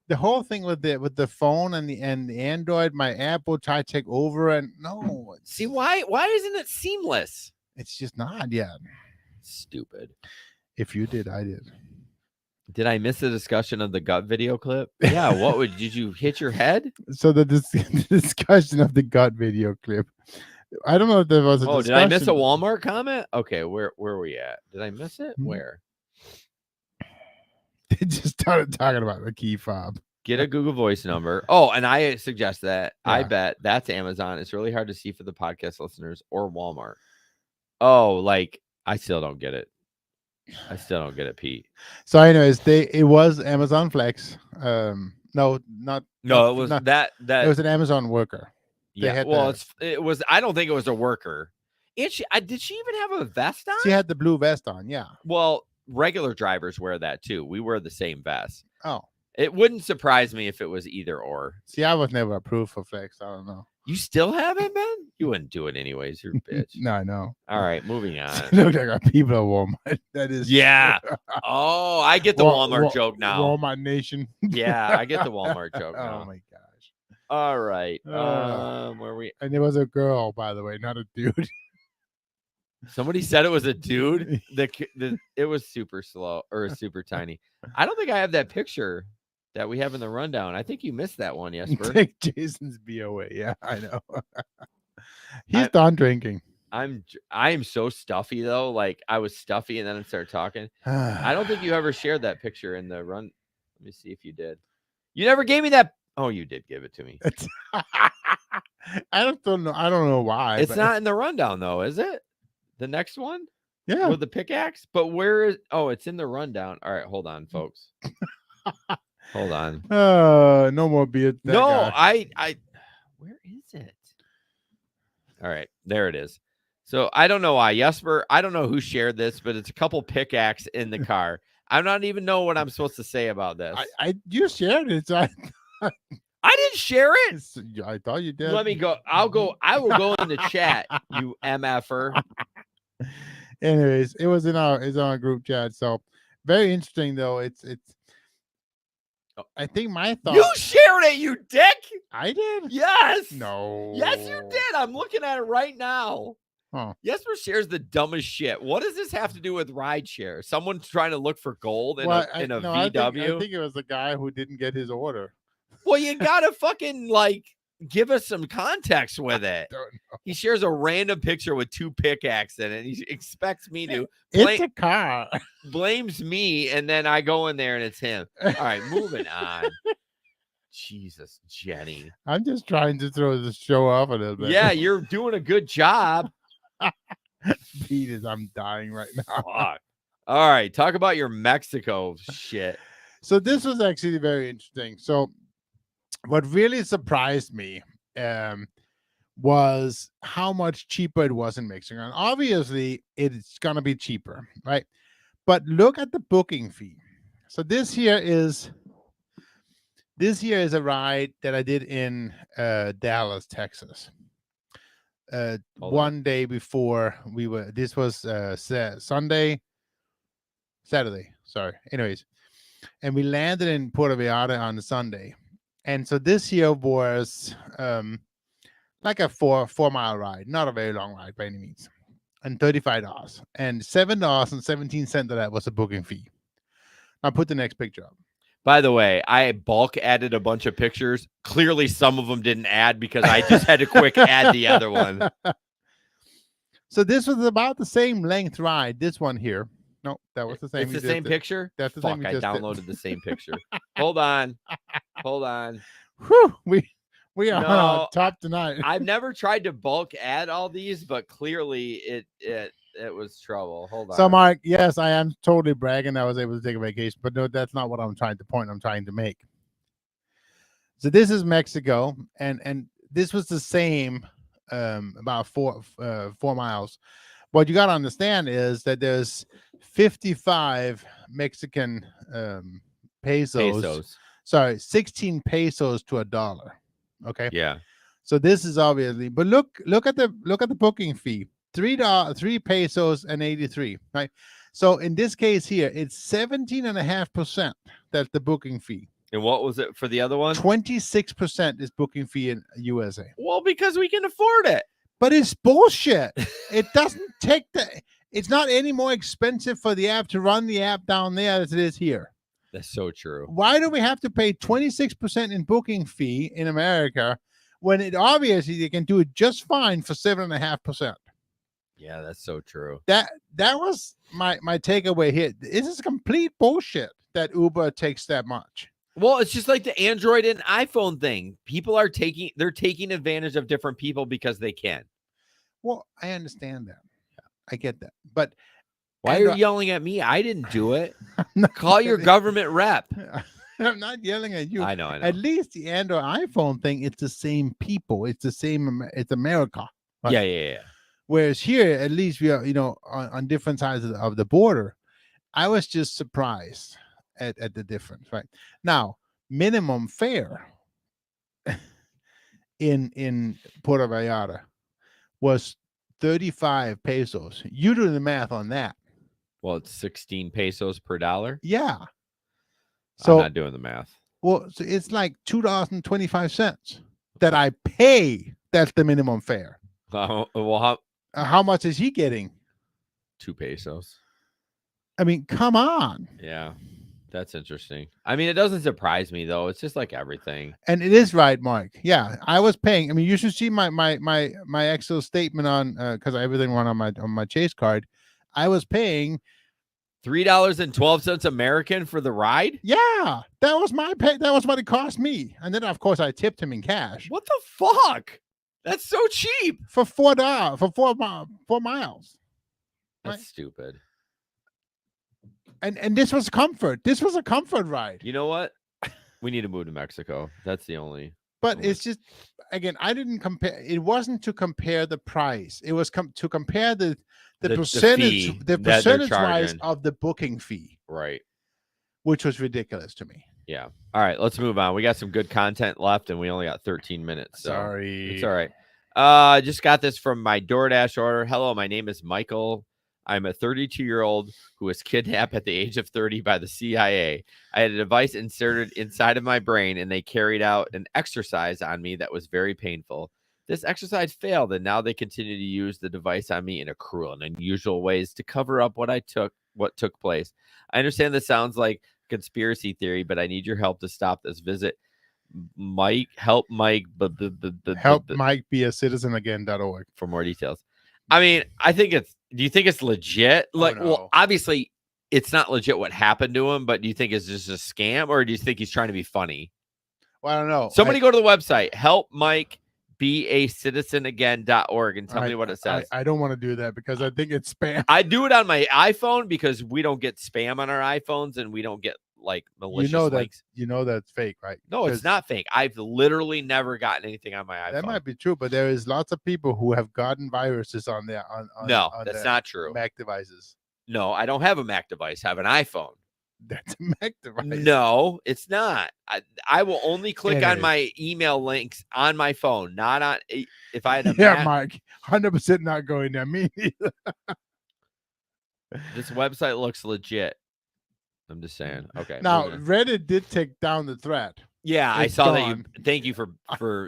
the whole thing with the phone and the Android, my app will try to take over, and no, See, why isn't it seamless? it's just not yet. Stupid. If you did, I did. Did I miss the discussion of the gut video clip? Yeah. Did you hit your head? So the discussion of the gut video clip. I don't know if there was a Oh, discussion. did I miss a Walmart comment? Okay, where were we at? Did I miss it? Hmm. Where? They just started talking about the key fob. Get a Google Voice number. Oh, and I suggest that. I Yeah. bet that's Amazon. It's really hard to see for the podcast listeners, or Walmart. Oh, like, I still don't get it. I still don't get it, Pete. So, anyways, it was Amazon Flex. No, not No, it was not- that it was an Amazon worker. they yeah. had Well, the- it was. I don't think it was a worker. Did she even have a vest on? She had the blue vest on. Yeah. Well, regular drivers wear that too. We wear the same vest. Oh, It wouldn't surprise me if it was either or. see, I was never approved for Flex. I don't know. You still haven't been? You wouldn't do it anyways. You're a bitch. No, I know. All right, moving on. Look like our people at Walmart. That is Yeah. Oh, I get the Walmart joke now. Walmart Nation. Yeah, I get the Walmart joke now. Oh my gosh. All right. Uh, Where we? And it was a girl, by the way, not a dude. Somebody said it was a dude. It was super slow or super tiny. I don't think I have that picture that we have in the rundown. I think you missed that one, Jesper. Take Jason's BOA. Yeah, I know. He's done drinking. I am so stuffy though. Like, I was stuffy and then I started talking. I don't think you ever shared that picture in the run. Let me see if you did. You never gave me that. Oh, you did give it to me. I don't know. I don't know why. It's but not in the rundown though, is it? The next one Yeah. with the pickaxe. But where is? Oh, it's in the rundown. All right, hold on, folks. Hold on. No more beer. that No, guy. I. Where is it? All right, there it is. So I don't know why. Jesper, I don't know who shared this, but it's a couple pickaxe in the car. I don't even know what I'm supposed to say about this. You shared it. So I didn't share it. I thought you did. Let me go. I will go in the chat, you MFer. Anyways, it was in our group chat. So very interesting though. It's I think my thought. You shared it, you dick. I did? Yes. No. Yes, you did. I'm looking at it right now. Huh. Jesper shares the dumbest shit. What does this have to do with ride share? Someone's trying to look for gold in a VW? I think it was the guy who didn't get his order. Well, you gotta fucking give us some context with it. He shares a random picture with 2 pickaxes in it. He expects me to. It's a car. Blames me, and then I go in there and it's him. All right, moving on. Jesus, Jenny. I'm just trying to throw the show off a little bit. Yeah, you're doing a good job. Pete, I'm dying right now. Fuck. All right, talk about your Mexico shit. So this was actually very interesting. So what really surprised me was how much cheaper it was in Mexico. And obviously, it's going to be cheaper, right? But look at the booking fee. So this here is a ride that I did in Dallas, Texas. One day before this was Saturday. Sorry. Anyways, and we landed in Puerto Vallarta on the Sunday. And so this here was like a 4-mile ride, not a very long ride by any means, and $35. And $7.17 of that was a booking fee. I'll put the next picture up. By the way, I bulk added a bunch of pictures. Clearly, some of them didn't add because I just had to quick add the other one. So this was about the same length ride. This one here. No, that was the same. It's the same picture? That's the Fuck, same. I downloaded the same picture. Hold on. Whew, we are on top tonight. I've never tried to bulk add all these, but clearly it was trouble. Hold on. So, Mark, yes, I am totally bragging I was able to take a vacation, but no, that's not what I'm trying to make. So this is Mexico, and this was the same about 4 miles. What you got to understand is that there's 55 Mexican pesos. Sorry, 16 pesos to $1. Okay. Yeah. So this is obviously, but look at the booking fee. $3 pesos and 83. Right. So in this case here, it's 17.5%. That's the booking fee. And what was it for the other one? 26% is booking fee in USA. Well, because we can afford it. But it's bullshit. It doesn't take it's not any more expensive for the app to run the app down there as it is here. That's so true. Why do we have to pay 26% in booking fee in America when it obviously they can do it just fine for 7.5%? Yeah, that's so true. That was my takeaway here. This is complete bullshit that Uber takes that much. Well, it's just like the Android and iPhone thing. People are taking advantage of different people because they can. Well, I understand that. I get that. But why are you yelling at me? I didn't do it. Call your government rep. I'm not yelling at you. I know. At least the Android iPhone thing, it's the same people. It's the same. It's America. Right? Yeah. Whereas here, at least we are, on different sides of the border. I was just surprised at the difference. Right now, minimum fare in Puerto Vallarta was 35 pesos. You do the math on that. Well, it's 16 pesos per $1. Yeah. So I'm not doing the math. Well, so it's like $2.25 that I pay. That's the minimum fare. Well, how much is he getting? 2 pesos. I mean, come on. Yeah. That's interesting. I mean, it doesn't surprise me though. It's just like everything. And it is right, Mark. Yeah, I was paying. I mean, you should see my Excel statement on because everything went on my Chase card. I was paying $3.12 American for the ride. Yeah, that was my pay. That was what it cost me. And then of course I tipped him in cash. What the fuck? That's so cheap for $4 for 4 miles. That's right? Stupid. And this was comfort. This was a comfort ride. You know what? We need to move to Mexico. That's the only. But it's just, again, I didn't compare. It wasn't to compare the price. It was to compare the percentage, fee the that they're percentage wise charging. of the booking fee, Right. which was ridiculous to me. Yeah. All right, let's move on. We got some good content left, and we only got 13 minutes. So Sorry. It's all right. I just got this from my DoorDash order. Hello, my name is Michael. I'm a 32-year-old who was kidnapped at the age of 30 by the CIA. I had a device inserted inside of my brain, and they carried out an exercise on me that was very painful. This exercise failed, and now they continue to use the device on me in a cruel and unusual ways to cover up what took place. I understand this sounds like conspiracy theory, but I need your help to stop this. Visit help Mike be a citizen again.org for more details. I mean, do you think it's legit? Like, no. well, obviously it's not legit what happened to him, but do you think it's just a scam, or do you think he's trying to be funny? Well, I don't know. Somebody go to the website, help Mike be a citizen again.org, and tell me what it says. I don't want to do that because I think it's spam. I do it on my iPhone because we don't get spam on our iPhones, and we don't get like malicious links. You know that's fake, right? No, it's not fake. I've literally never gotten anything on my iPhone. That might be true, but there is lots of people who have gotten viruses on there. No, that's not true. Mac devices. No, I don't have a Mac device. I have an iPhone. That's a Mac device. No, it's not. I will only click on my email links on my phone, not on if I had a Mac. Mike, 100% not going there. Me neither. This website looks legit. I'm just saying. Okay. Now, Reddit did take down the thread. Yeah, I saw that. Thank you for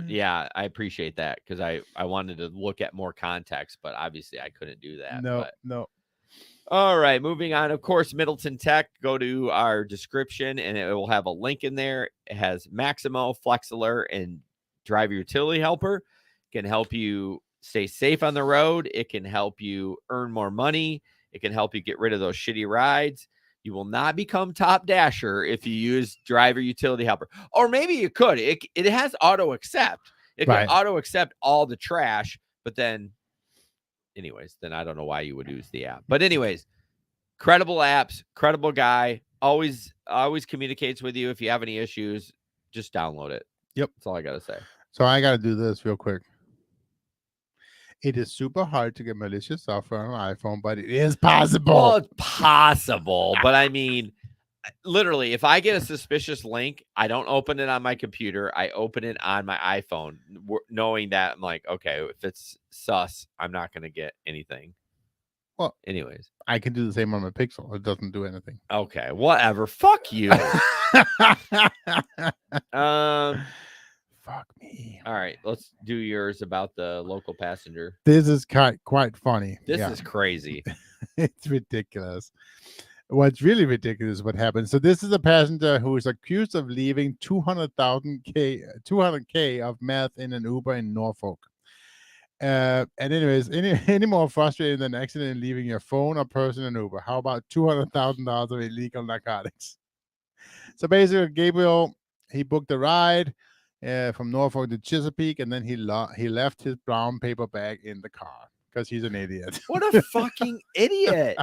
yeah, I appreciate that because I wanted to look at more context, but obviously I couldn't do that. No. All right, moving on. Of course, Middleton Tech. Go to our description, and it will have a link in there. It has Maximo, Flexalert, and Driver Utility Helper. It can help you stay safe on the road. It can help you earn more money. It can help you get rid of those shitty rides. You will not become top dasher if you use Driver Utility Helper. Or maybe you could. It has auto accept. It can auto accept all the trash, but then anyways, then I don't know why you would use the app. But anyways, credible apps, credible guy, always communicates with you. If you have any issues, just download it. Yep. That's all I got to say. So I got to do this real quick. It is super hard to get malicious software on an iPhone, but it is possible. Well, it's possible, but I mean, literally, if I get a suspicious link, I don't open it on my computer. I open it on my iPhone, knowing that I'm like, okay, if it's sus, I'm not going to get anything. Well, anyways, I can do the same on my Pixel. It doesn't do anything. Okay, whatever. Fuck you. Fuck me. All right, let's do yours about the local passenger. This is quite funny. This is crazy. It's ridiculous. What's really ridiculous is what happened. So this is a passenger who is accused of leaving 200K of meth in an Uber in Norfolk. And anyways, any more frustrating than accidentally leaving your phone or person in Uber? How about $200,000 of illegal narcotics? So basically, Gabriel, he booked a ride from Norfolk to Chesapeake, and then he left his brown paper bag in the car because he's an idiot. What a fucking idiot!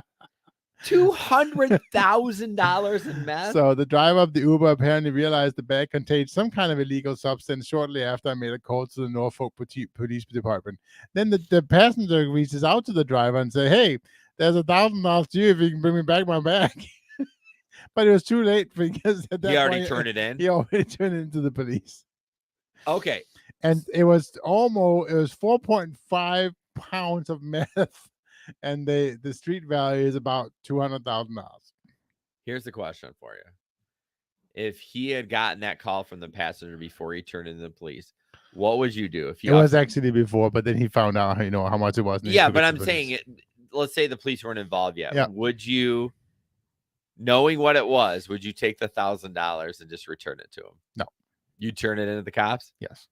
$200,000 in meth. So the driver of the Uber apparently realized the bag contained some kind of illegal substance shortly after I made a call to the Norfolk Police Department. Then the passenger reaches out to the driver and says, "Hey, there's $1,000 to you if you can bring me back my bag." But it was too late because at that he already point, turned it in. He already turned it into the police. Okay. And it was 4.5 pounds of meth. And the street value is about $200,000. Here's the question for you. If he had gotten that call from the passenger before he turned into the police, what would you do? If you was actually before, but then he found out, how much it was. Yeah, but I'm saying, let's say the police weren't involved yet. Yeah. Would you, knowing what it was, would you take the $1,000 and just return it to him? No. You'd turn it into the cops? Yes.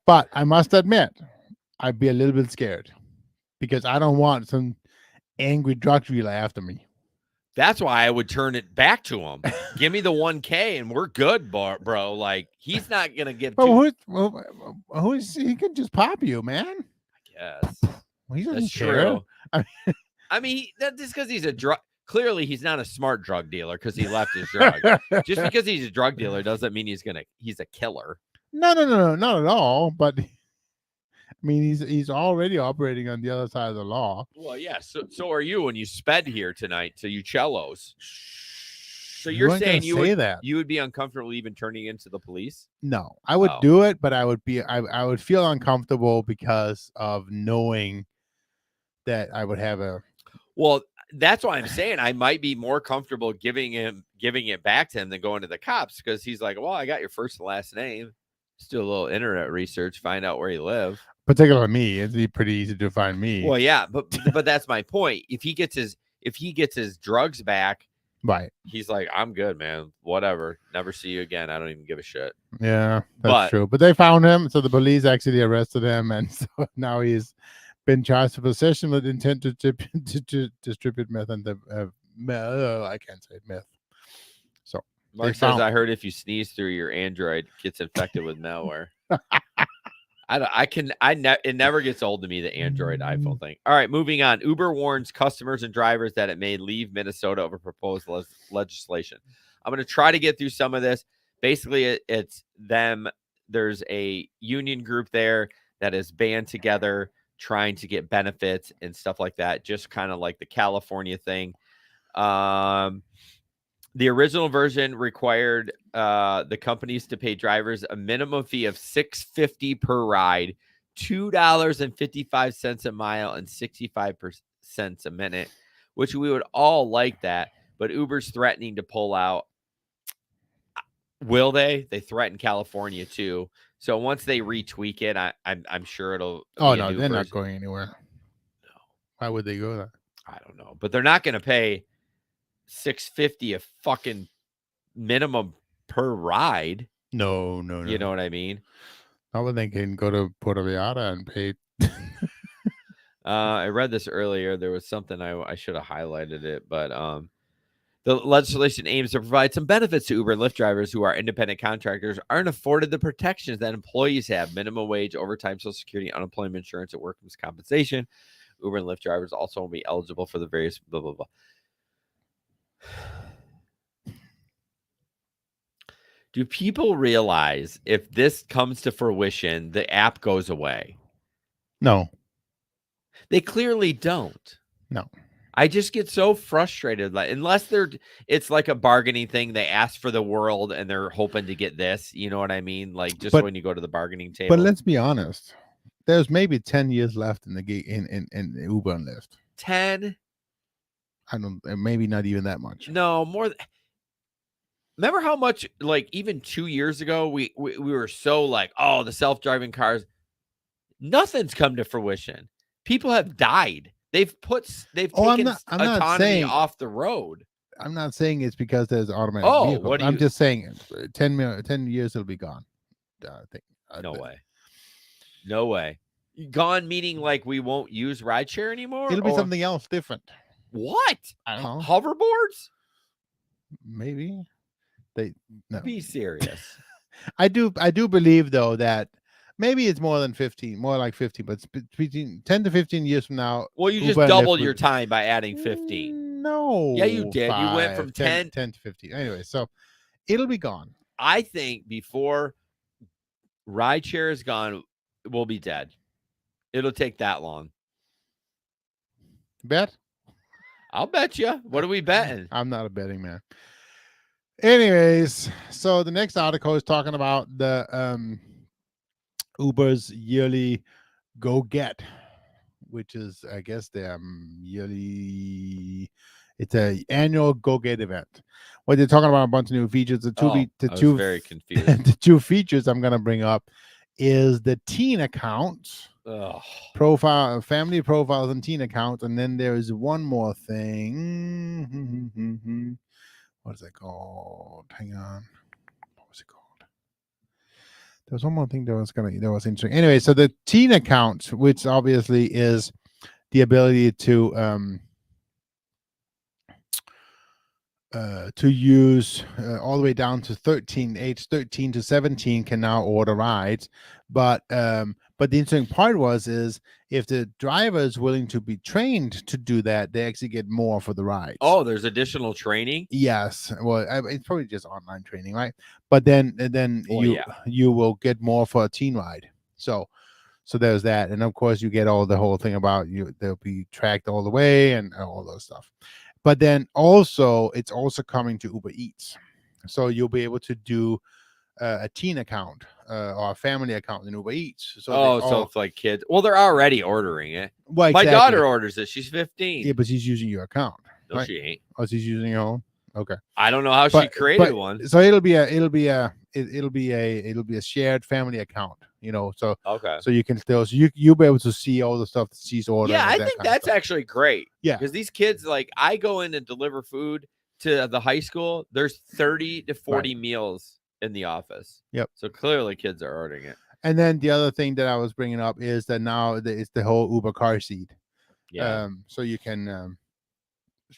But I must admit, I'd be a little bit scared. Because I don't want some angry drug dealer after me. That's why I would turn it back to him. Give me the $1,000 and we're good, bro. Like, he's not going to give he can just pop you, man. I guess. Well, he doesn't That's care. True. I mean, that's just because he's a drug. Clearly, he's not a smart drug dealer because he left his drug. Just because he's a drug dealer doesn't mean he's a killer. No, not at all. But I mean, he's already operating on the other side of the law. Well, yeah. So are you when you sped here tonight to Uccello's. So You you're weren't gonna saying say that. you would be uncomfortable even turning into the police? No, I would Oh. do it, but I would feel uncomfortable because of knowing that I would have a. Well, that's why I'm saying I might be more comfortable giving it back to him than going to the cops because he's like, well, I got your first and last name. Just do a little internet research, find out where you live. Particularly me, it'd pretty easy to find me. Well, yeah, but that's my point. If he gets his drugs back, right? He's like, I'm good, man. Whatever. Never see you again. I don't even give a shit. Yeah, that's true. But they found him, so the police actually arrested him, and so now he's been charged for possession with intent to distribute meth and I can't say meth. So Mark says, I heard if you sneeze through your Android, it gets infected with malware. It never gets old to me, the Android iPhone thing. All right, moving on. Uber warns customers and drivers that it may leave Minnesota over proposed legislation. I'm going to try to get through some of this. Basically, it's them. There's a union group there that is band together trying to get benefits and stuff like that, just kind of like the California thing. The original version required the companies to pay drivers a minimum fee of $6.50 per ride, $2.55 a mile, and 65 cents a minute, which we would all like that. But Uber's threatening to pull out. Will they? They threaten California too. So once they retweak it, I'm sure it'll. Oh no, they're not going anywhere. No. Why would they go there? I don't know, but they're not going to pay $6.50 a fucking minimum per ride. No. You know what I mean? Not when they can go to Puerto Vallarta and pay. I read this earlier. There was something I should have highlighted it, but the legislation aims to provide some benefits to Uber and Lyft drivers who are independent contractors aren't afforded the protections that employees have: minimum wage, overtime, Social Security, unemployment insurance, and workers' compensation. Uber and Lyft drivers also will be eligible for the various blah blah blah. Do people realize if this comes to fruition, the app goes away? No. They clearly don't. No. I just get so frustrated. Like, unless it's like a bargaining thing. They ask for the world and they're hoping to get this. You know what I mean? Like when you go to the bargaining table. But let's be honest. There's maybe 10 years left in the gig in Uber and Lyft. 10? I don't. Maybe not even that much. No, more. Remember how much, like, even 2 years ago, we were so like, oh, the self-driving cars. Nothing's come to fruition. People have died. They've taken autonomy off the road. I'm not saying it's because there's automatic vehicles. I'm just saying 10 years it'll be gone. I think. No way. Gone meaning like we won't use rideshare anymore? It'll be something else different. What? I don't know. Hoverboards? Maybe. No. Be serious. I do believe though that maybe it's more than 15, more like 15, but between 10 to 15 years from now. Well, you just doubled your time by adding 15. No. Yeah, you did. You went from 10 to 15. Anyway, so it'll be gone. I think before rideshare is gone, we'll be dead. It'll take that long. Bet? I'll bet you. What are we betting? I'm not a betting man. Anyways, so the next article is talking about the Uber's yearly Go Get, which is, I guess, their yearly. It's an annual Go Get event. What they're talking about a bunch of new features. Very confused. The two features I'm going to bring up is the teen accounts, profile, family profiles, and teen accounts, and then there is one more thing. What is it called? Hang on. What was it called? There was one more thing that was interesting. Anyway, so the teen accounts, which obviously is the ability to use all the way down to age 13 to 17 can now order rides, but But the interesting part is if the driver is willing to be trained to do that, they actually get more for the rides. Oh, there's additional training. Yes. Well, it's probably just online training, right? But then you will get more for a teen ride. So there's that, and of course you get all the whole thing about they'll be tracked all the way and all those stuff. But then also it's also coming to Uber Eats, so you'll be able to do a teen account or a family account in Uber Eats. So so it's like kids. Well, they're already ordering it. Well, My exactly. daughter orders it. She's 15. Yeah, but she's using your account. No, right? she ain't. Oh, she's using your own. Okay. I don't know how she created one. So it'll be a shared family account. So Okay. So you can still you'll be able to see all the stuff that she's ordering. Yeah, I think that's actually great. Yeah, because these kids, like, I go in and deliver food to the high school. There's 30 to 40 meals in the office. Yep. So clearly kids are ordering it. And then the other thing that I was bringing up is that now it's the whole Uber car seat. Yeah. So you can,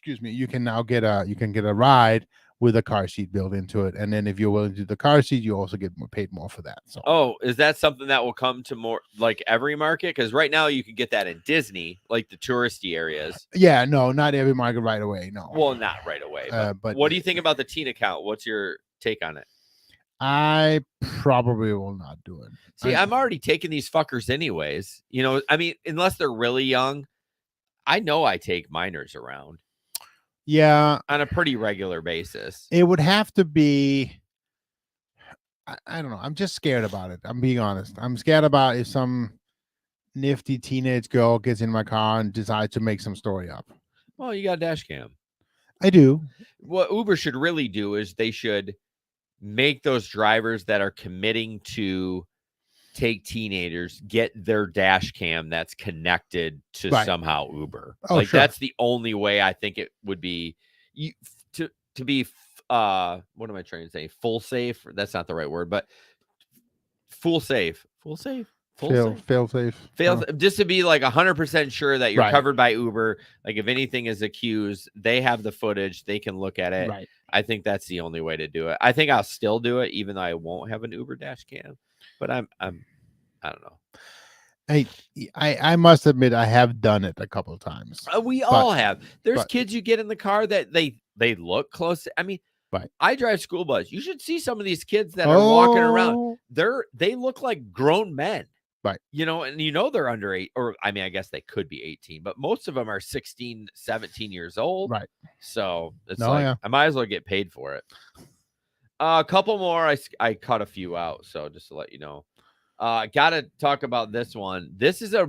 you can now get a ride with a car seat built into it, and then if you're willing to do the car seat, you also get paid more for that. So. Oh, is that something that will come to more like every market? Because right now you can get that in Disney, like the touristy areas. Yeah, no, not every market right away. No. Well, not right away. But what do you think about the teen account? What's your take on it? I probably will not do it. See, I'm already taking these fuckers anyways. I mean, unless they're really young, I know I take minors around. Yeah, on a pretty regular basis. It would have to be. I don't know. I'm just scared about it. I'm being honest. I'm scared about if some nifty teenage girl gets in my car and decides to make some story up. Well, you got a dash cam. I do. What Uber should really do is they should make those drivers that are committing to take teenagers get their dash cam that's connected to somehow Uber. Oh, sure. That's the only way I think it would be to be what am I trying to say? Full safe. That's not the right word, but full safe. Fail safe. Just to be like 100% sure that you're covered by Uber. Like if anything is accused, they have the footage, they can look at it. Right. I think that's the only way to do it. I think I'll still do it, even though I won't have an Uber dash cam. But I don't know. I must admit I have done it a couple of times. We all have. There's kids you get in the car that they look close. I mean, I drive school bus. You should see some of these kids that are walking around. They look like grown men. Right. And they're under 8, or I mean, I guess they could be 18, but most of them are 16, 17 years old. Right. So it's I might as well get paid for it. A couple more. I cut a few out. So just to let you know. Got to talk about this one. This is a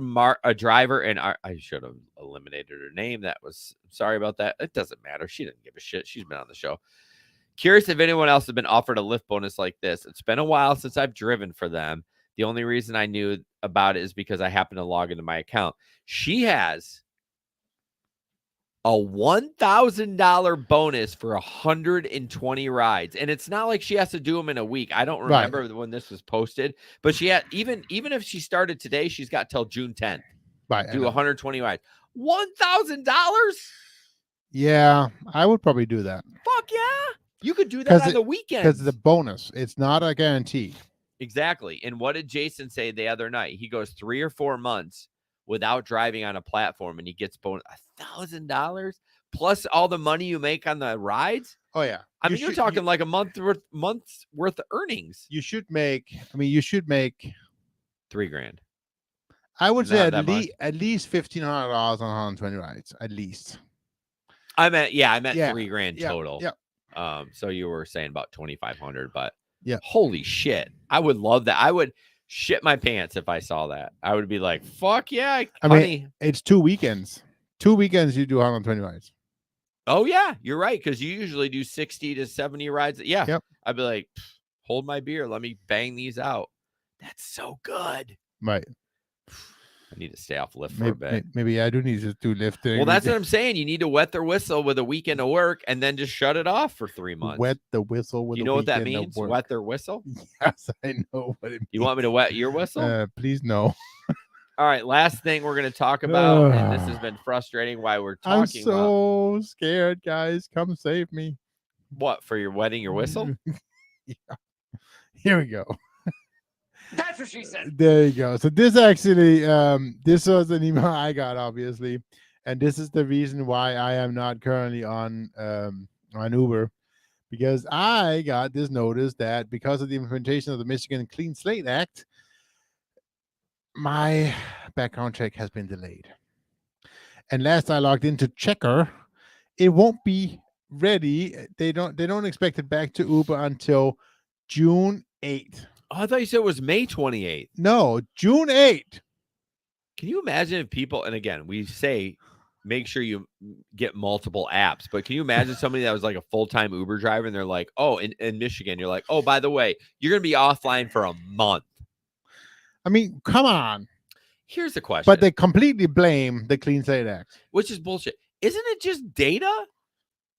driver, and I should have eliminated her name. Sorry about that. It doesn't matter. She didn't give a shit. She's been on the show. Curious if anyone else has been offered a Lyft bonus like this. It's been a while since I've driven for them. The only reason I knew about it is because I happened to log into my account. She has a $1,000 bonus for 120 rides. And it's not like she has to do them in a week. I don't remember when this was posted, but she had, even if she started today, she's got till June 10th. Right. Do 120 rides. $1,000? Yeah, I would probably do that. Fuck yeah. You could do that on the weekend. Because the bonus, it's not a guarantee. Exactly. And what did Jason say the other night? He goes 3 or 4 months without driving on a platform, and he gets bonus $1,000 plus all the money you make on the rides. Oh yeah, I mean, you're talking like a month's worth of earnings. You should make. $3,000. I would say at least $1,500 on 120 rides, at least. I meant $3,000 total. Yeah. So you were saying about 2,500, but yeah, holy shit, I would love that. I would shit my pants if I saw that. I would be like, fuck yeah, I mean, it's 2 weekends. 2 weekends you do 120 rides. Oh yeah, you're right, because you usually do 60 to 70 rides. Yeah. Yep. I'd be like, hold my beer, let me bang these out. That's so good. Right. I need to stay off Lyft for a bit. Maybe I do need to do Lyft. Well, that's what I'm saying. You need to wet their whistle with a weekend of work and then just shut it off for 3 months. Wet the whistle with you know what that means? Wet their whistle? Yes, I know what it means. You want me to wet your whistle? Please no. All right, last thing we're going to talk about, and this has been frustrating why we're talking about. I'm so scared, guys. Come save me. What, for your wetting your whistle? Yeah. Here we go. That's what she said. There you go. So this actually, this was an email I got, obviously, and this is the reason why I am not currently on Uber, because I got this notice that because of the implementation of the Michigan Clean Slate Act, my background check has been delayed. And last I logged into Checker, it won't be ready. They don't expect it back to Uber until June 8th. Oh, I thought you said it was May 28th. No, June 8th. Can you imagine if people, and again, we say make sure you get multiple apps, but can you imagine somebody that was like a full-time Uber driver and they're like, oh, in Michigan, you're like, oh, by the way, you're going to be offline for a month. I mean, come on. Here's the question. But they completely blame the Clean Slate Act. Which is bullshit. Isn't it just data?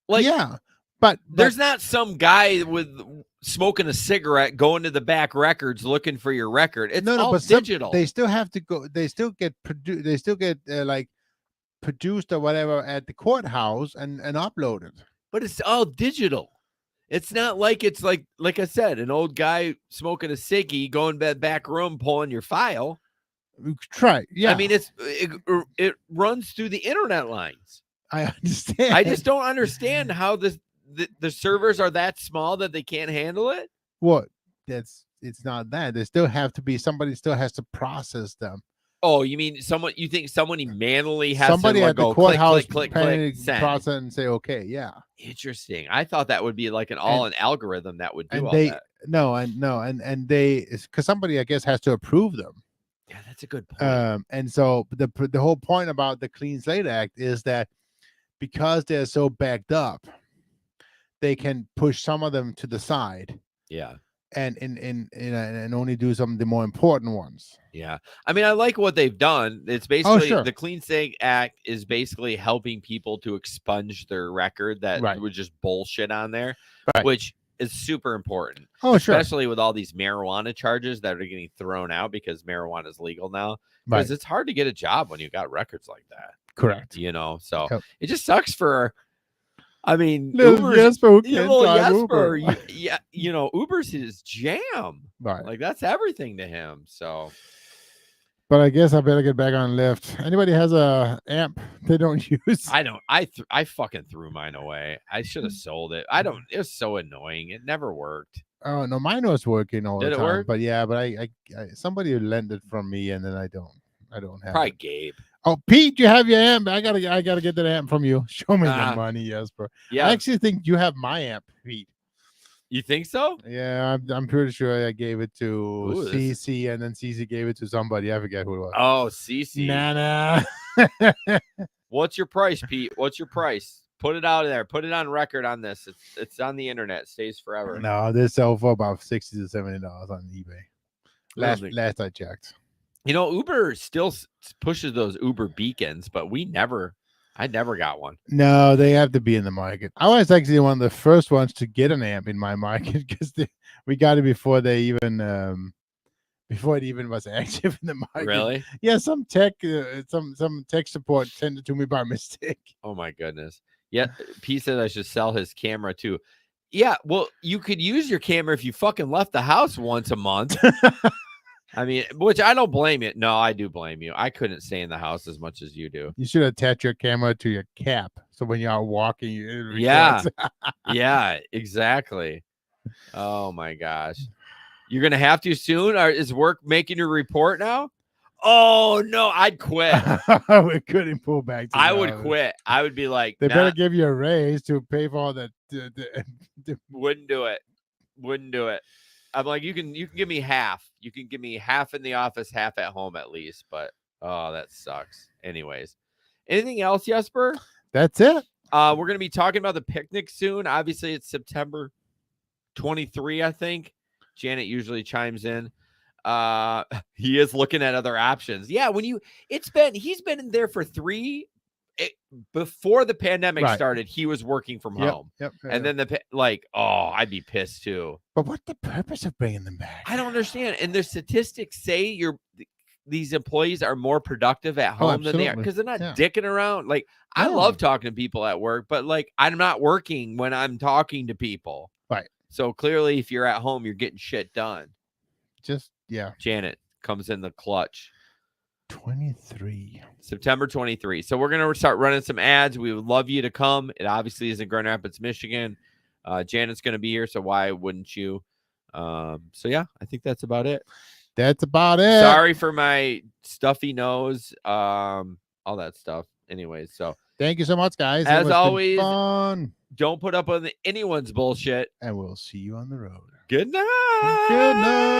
Like, yeah, but there's not some guy with smoking a cigarette going to the back records looking for your record. It's all digital. They still have to go. They still get produced. They still get like produced or whatever at the courthouse and uploaded. But it's all digital. It's not like it's like I said, an old guy smoking a ciggy going to the back room pulling your file. Try, yeah. I mean, it runs through the internet lines. I understand. I just don't understand how the servers are that small that they can't handle it. What? It's not that. They still have to be, somebody still has to process them. Oh, you mean you think somebody manually has somebody to at go the courthouse click, send. process and say, okay, yeah. Interesting. I thought that would be like an algorithm that would do all they, that. No, and they, because somebody, I guess, has to approve them. Yeah, that's a good point. And so the whole point about the Clean Slate Act is that because they're so backed up, they can push some of them to the side. Yeah. And only do some of the more important ones. Yeah. I mean, I like what they've done. It's basically the Clean Slate Act is basically helping people to expunge their record that was just bullshit on there, which is super important. Especially with all these marijuana charges that are getting thrown out because marijuana is legal now. Because it's hard to get a job when you got records like that. Correct. You know, so it just sucks for, I mean, Uber's, Jesper, yeah, you know, Uber's his jam. Right. Like that's everything to him. So, but I guess I better get back on Lyft. Anybody has a amp they don't use? I don't. I fucking threw mine away. I should have sold it. I don't. It was so annoying. It never worked. Oh no, mine was working all the time. Did it work? But yeah, but I somebody lent it from me, and then I don't have. Probably it. Gabe. Oh, Pete, you have your amp. I gotta get that amp from you. Show me the money, Jesper. Yeah, I actually think you have my amp, Pete. You think so? Yeah, I'm pretty sure I gave it to CC, and then CC gave it to somebody. I forget who it was. Oh, CC. Nah. What's your price, Pete? What's your price? Put it out there. Put it on record on this. It's on the internet. It stays forever. No, they sell for about $60 to $70 on eBay. Last I checked. You know, Uber still pushes those Uber beacons, but I never got one. No, they have to be in the market. I was actually one of the first ones to get an amp in my market because we got it before they even before it even was active in the market. Really? Yeah, some tech support sent it to me by mistake. Oh my goodness. Yeah, Pete said I should sell his camera too. Yeah, well, you could use your camera if you fucking left the house once a month. I mean, which I don't blame you. No, I do blame you. I couldn't stay in the house as much as you do. You should attach your camera to your cap. So when you're walking, yeah, exactly. Oh my gosh. You're going to have to soon? Or is work making your report now? Oh no, I'd quit. We couldn't pull back. I would quit. I would be like, they better give you a raise to pay for all the Wouldn't do it. I'm like, you can give me half. You can give me half in the office, half at home at least. But oh, that sucks. Anyways, anything else, Jesper? That's it. We're gonna be talking about the picnic soon. Obviously, it's September 23, I think. Janet usually chimes in. He is looking at other options. Yeah, he's been in there for before the pandemic started, he was working from home. And then I'd be pissed too. But what's the purpose of bringing them back? I don't understand. And the statistics say these employees are more productive at home than they are because they're not dicking around. Like I love talking to people at work, but like I'm not working when I'm talking to people. Right. So clearly, if you're at home, you're getting shit done. just yeah. Janet comes in the clutch. 23. September 23. So we're going to start running some ads. We would love you to come. It obviously is in Grand Rapids, Michigan. Janet's going to be here, so why wouldn't you? So yeah, I think that's about it. That's about it. Sorry for my stuffy nose, all that stuff. Anyways, so thank you so much, guys. As It was always, fun. Don't put up with anyone's bullshit. And we'll see you on the road. Good night. Good night.